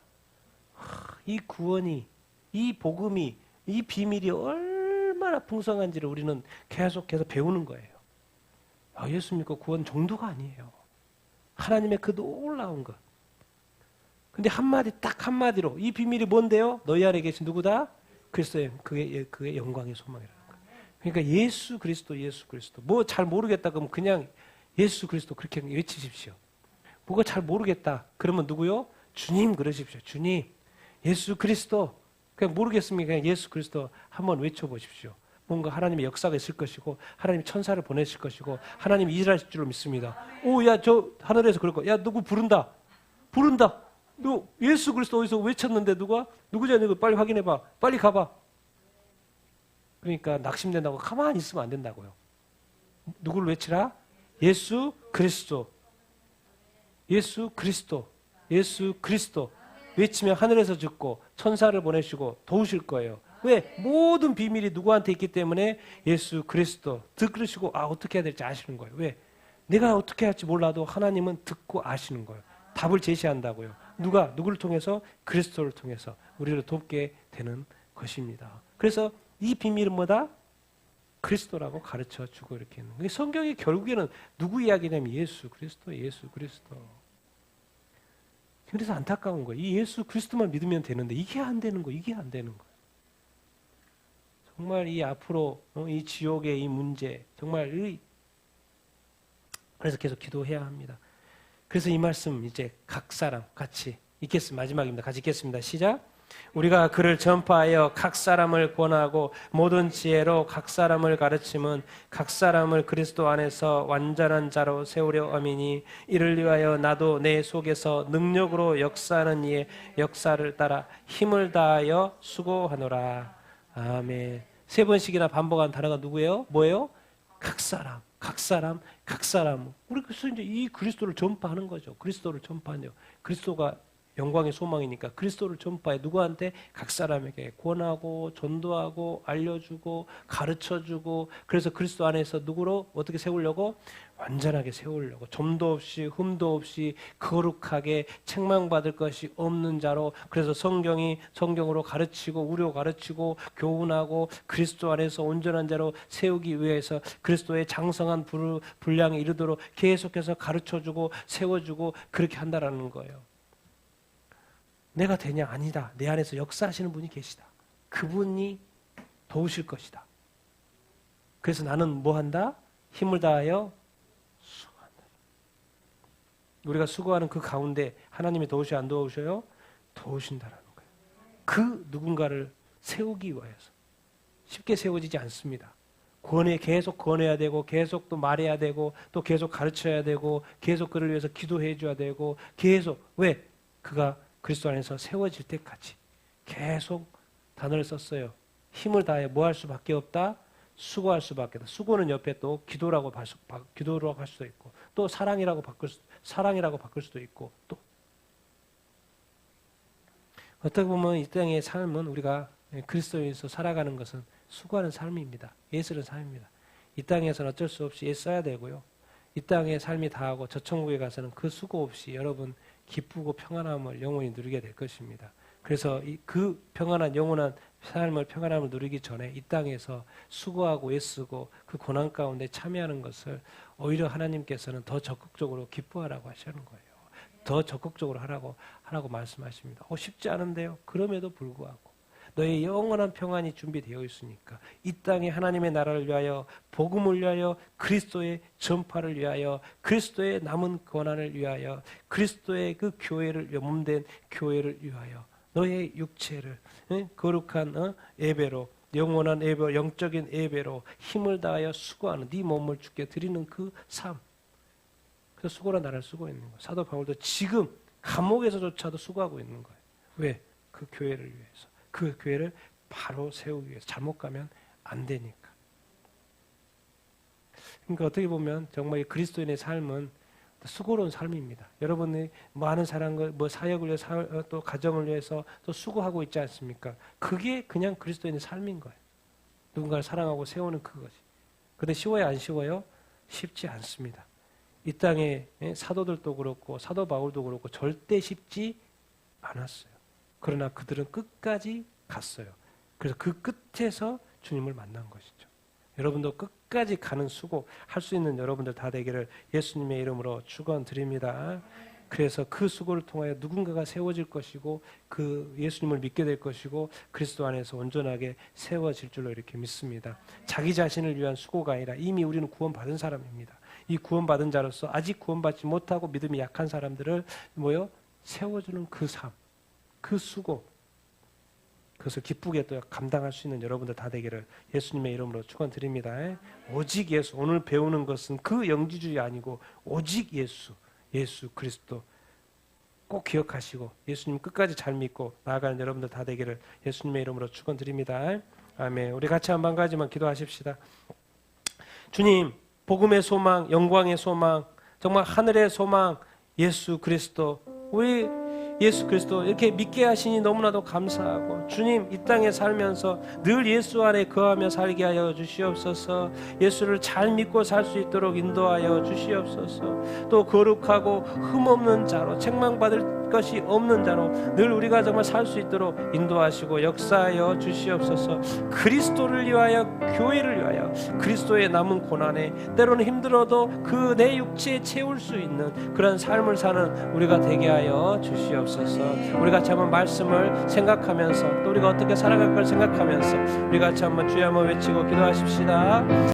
이 구원이, 이 복음이, 이 비밀이 얼마나 풍성한지를 우리는 계속해서 배우는 거예요. 예수 믿고 구원 정도가 아니에요. 하나님의 그 놀라운 것. 근데 한마디, 딱 한마디로 이 비밀이 뭔데요? 너희 안에 계신 누구다? 그리스도의 그의 영광의 소망이라는 거예요. 그러니까 예수 그리스도, 예수 그리스도. 뭐 잘 모르겠다 그러면 그냥 예수 그리스도 그렇게 외치십시오. 뭐가 잘 모르겠다 그러면 누구요? 주님 그러십시오. 주님, 예수 그리스도. 그냥 모르겠으면 그냥 예수 그리스도 한번 외쳐보십시오. 뭔가 하나님의 역사가 있을 것이고 하나님이 천사를 보내실 것이고 하나님이 일하실 줄로 믿습니다. 오, 야, 저 하늘에서 그럴 거야. 야, 누구 부른다. 너 예수 그리스도 어디서 외쳤는데 누구지? 이거 빨리 확인해봐. 빨리 가봐. 그러니까 낙심된다고 가만히 있으면 안 된다고요. 누구를 외치라? 예수 그리스도. 예수 그리스도. 예수 그리스도. 외치면 하늘에서 듣고 천사를 보내시고 도우실 거예요. 왜? 모든 비밀이 누구한테 있기 때문에 예수 그리스도 듣으시고 어떻게 해야 될지 아시는 거예요. 왜? 내가 어떻게 할지 몰라도 하나님은 듣고 아시는 거예요. 답을 제시한다고요. 누구를 통해서? 그리스도를 통해서 우리를 돕게 되는 것입니다. 그래서 이 비밀은 뭐다? 그리스도라고 가르쳐 주고 이렇게 있는 거예요. 성경이 결국에는 누구 이야기냐면 예수 그리스도, 예수 그리스도. 그래서 안타까운 거예요. 이 예수 그리스도만 믿으면 되는데 이게 안 되는 거예요. 이게 안 되는 거예요. 정말 이 앞으로 이 지옥의 이 문제 정말 그래서 계속 기도해야 합니다. 그래서 이 말씀 이제 각 사람 같이 읽겠습니다. 마지막입니다. 같이 읽겠습니다. 시작. 우리가 그를 전파하여 각 사람을 권하고 모든 지혜로 각 사람을 가르침은 각 사람을 그리스도 안에서 완전한 자로 세우려 함이니 이를 위하여 나도 내 속에서 능력으로 역사하는 이의 역사를 따라 힘을 다하여 수고하노라. 아멘. 3번씩이나 반복한 단어가 누구예요? 뭐예요? 각 사람, 각 사람, 각 사람. 우리 그래서 이제 이 그리스도를 전파하는 거죠. 그리스도를 전파하는 거죠. 그리스도가 영광의 소망이니까 그리스도를 전파해. 누구한테? 각 사람에게 권하고 전도하고 알려주고 가르쳐주고. 그래서 그리스도 안에서 누구로 어떻게 세우려고? 완전하게 세우려고. 점도 없이 흠도 없이 거룩하게 책망받을 것이 없는 자로. 그래서 성경으로 가르치고 우려 가르치고 교훈하고 그리스도 안에서 온전한 자로 세우기 위해서 그리스도의 장성한 분량에 이르도록 계속해서 가르쳐주고 세워주고 그렇게 한다라는 거예요. 내가 되냐? 아니다. 내 안에서 역사하시는 분이 계시다. 그분이 도우실 것이다. 그래서 나는 뭐 한다? 힘을 다하여 수고한다. 우리가 수고하는 그 가운데 하나님이 도우셔 안 도우셔요? 도우신다라는 거예요. 그 누군가를 세우기 위해서. 쉽게 세워지지 않습니다. 계속 권해야 되고 계속 또 말해야 되고 또 계속 가르쳐야 되고 계속 그를 위해서 기도해 줘야 되고 계속. 왜? 그가 그리스도 안에서 세워질 때까지 계속 단어를 썼어요. 힘을 다해 뭐 할 수밖에 없다? 수고할 수밖에 없다. 수고는 옆에 또 기도라고 할 수도 있고 또 사랑이라고 바꿀 수도 있고 또 어떻게 보면 이 땅의 삶은 우리가 그리스도에서 살아가는 것은 수고하는 삶입니다. 애쓰는 삶입니다. 이 땅에서는 어쩔 수 없이 애써야 되고요. 이 땅의 삶이 다하고 저 천국에 가서는 그 수고 없이 여러분 기쁘고 평안함을 영원히 누리게 될 것입니다. 그래서 그 평안한 영원한 삶을 평안함을 누리기 전에 이 땅에서 수고하고 애쓰고 그 고난 가운데 참여하는 것을 오히려 하나님께서는 더 적극적으로 기뻐하라고 하시는 거예요. 더 적극적으로 하라고 말씀하십니다. 쉽지 않은데요. 그럼에도 불구하고 너의 영원한 평안이 준비되어 있으니까 이 땅에 하나님의 나라를 위하여, 복음을 위하여, 그리스도의 전파를 위하여, 그리스도의 남은 권한을 위하여, 그리스도의 그 교회를, 몸된 교회를 위하여 너의 육체를 거룩한 예배로, 영원한 예배, 영적인 예배로 힘을 다하여 수고하는, 네 몸을 주께 드리는 그 삶. 그래서 수고란 나라를 쓰고 있는 거예요. 사도 바울도 지금 감옥에서조차도 수고하고 있는 거예요. 왜? 그 교회를 위해서. 그 교회를 바로 세우기 위해서. 잘못 가면 안 되니까. 그러니까 어떻게 보면 정말 이 그리스도인의 삶은 수고로운 삶입니다. 여러분이 많은 사람을, 사역을 위해서, 또 가정을 위해서 또 수고하고 있지 않습니까? 그게 그냥 그리스도인의 삶인 거예요. 누군가를 사랑하고 세우는 그것이. 근데 쉬워요, 안 쉬워요? 쉽지 않습니다. 이 땅에 사도들도 그렇고 사도 바울도 그렇고 절대 쉽지 않았어요. 그러나 그들은 끝까지 갔어요. 그래서 그 끝에서 주님을 만난 것이죠. 여러분도 끝까지 가는 수고 할 수 있는 여러분들 다 되기를 예수님의 이름으로 축원드립니다. 그래서 그 수고를 통하여 누군가가 세워질 것이고 그 예수님을 믿게 될 것이고 그리스도 안에서 온전하게 세워질 줄로 이렇게 믿습니다. 자기 자신을 위한 수고가 아니라 이미 우리는 구원받은 사람입니다. 이 구원받은 자로서 아직 구원받지 못하고 믿음이 약한 사람들을 세워주는 그 삶, 그 수고, 그것을 기쁘게 또 감당할 수 있는 여러분들 다 되기를 예수님의 이름으로 축원드립니다. 오직 예수, 오늘 배우는 것은 그 영지주의 아니고 오직 예수, 예수 그리스도 꼭 기억하시고 예수님 끝까지 잘 믿고 나아가는 여러분들 다 되기를 예수님의 이름으로 축원드립니다. 아멘. 우리 같이 한 가지만 기도하십시다. 주님, 복음의 소망, 영광의 소망, 정말 하늘의 소망, 예수 그리스도, 우리 예수 그리스도 이렇게 믿게 하시니 너무나도 감사하고 주님 이 땅에 살면서 늘 예수 안에 거하며 살게 하여 주시옵소서. 예수를 잘 믿고 살 수 있도록 인도하여 주시옵소서. 또 거룩하고 흠없는 자로 책망받을 것이 없는 자로 늘 우리가 정말 살 수 있도록 인도하시고 역사하여 주시옵소서. 그리스도를 위하여 교회를 위하여 그리스도의 남은 고난에 때로는 힘들어도 그 내 육체에 채울 수 있는 그런 삶을 사는 우리가 되게 하여 주시옵소서. 우리 같이 한번 말씀을 생각하면서 또 우리가 어떻게 살아갈 걸 생각하면서 우리 같이 한번 주여 한번 외치고 기도하십시다.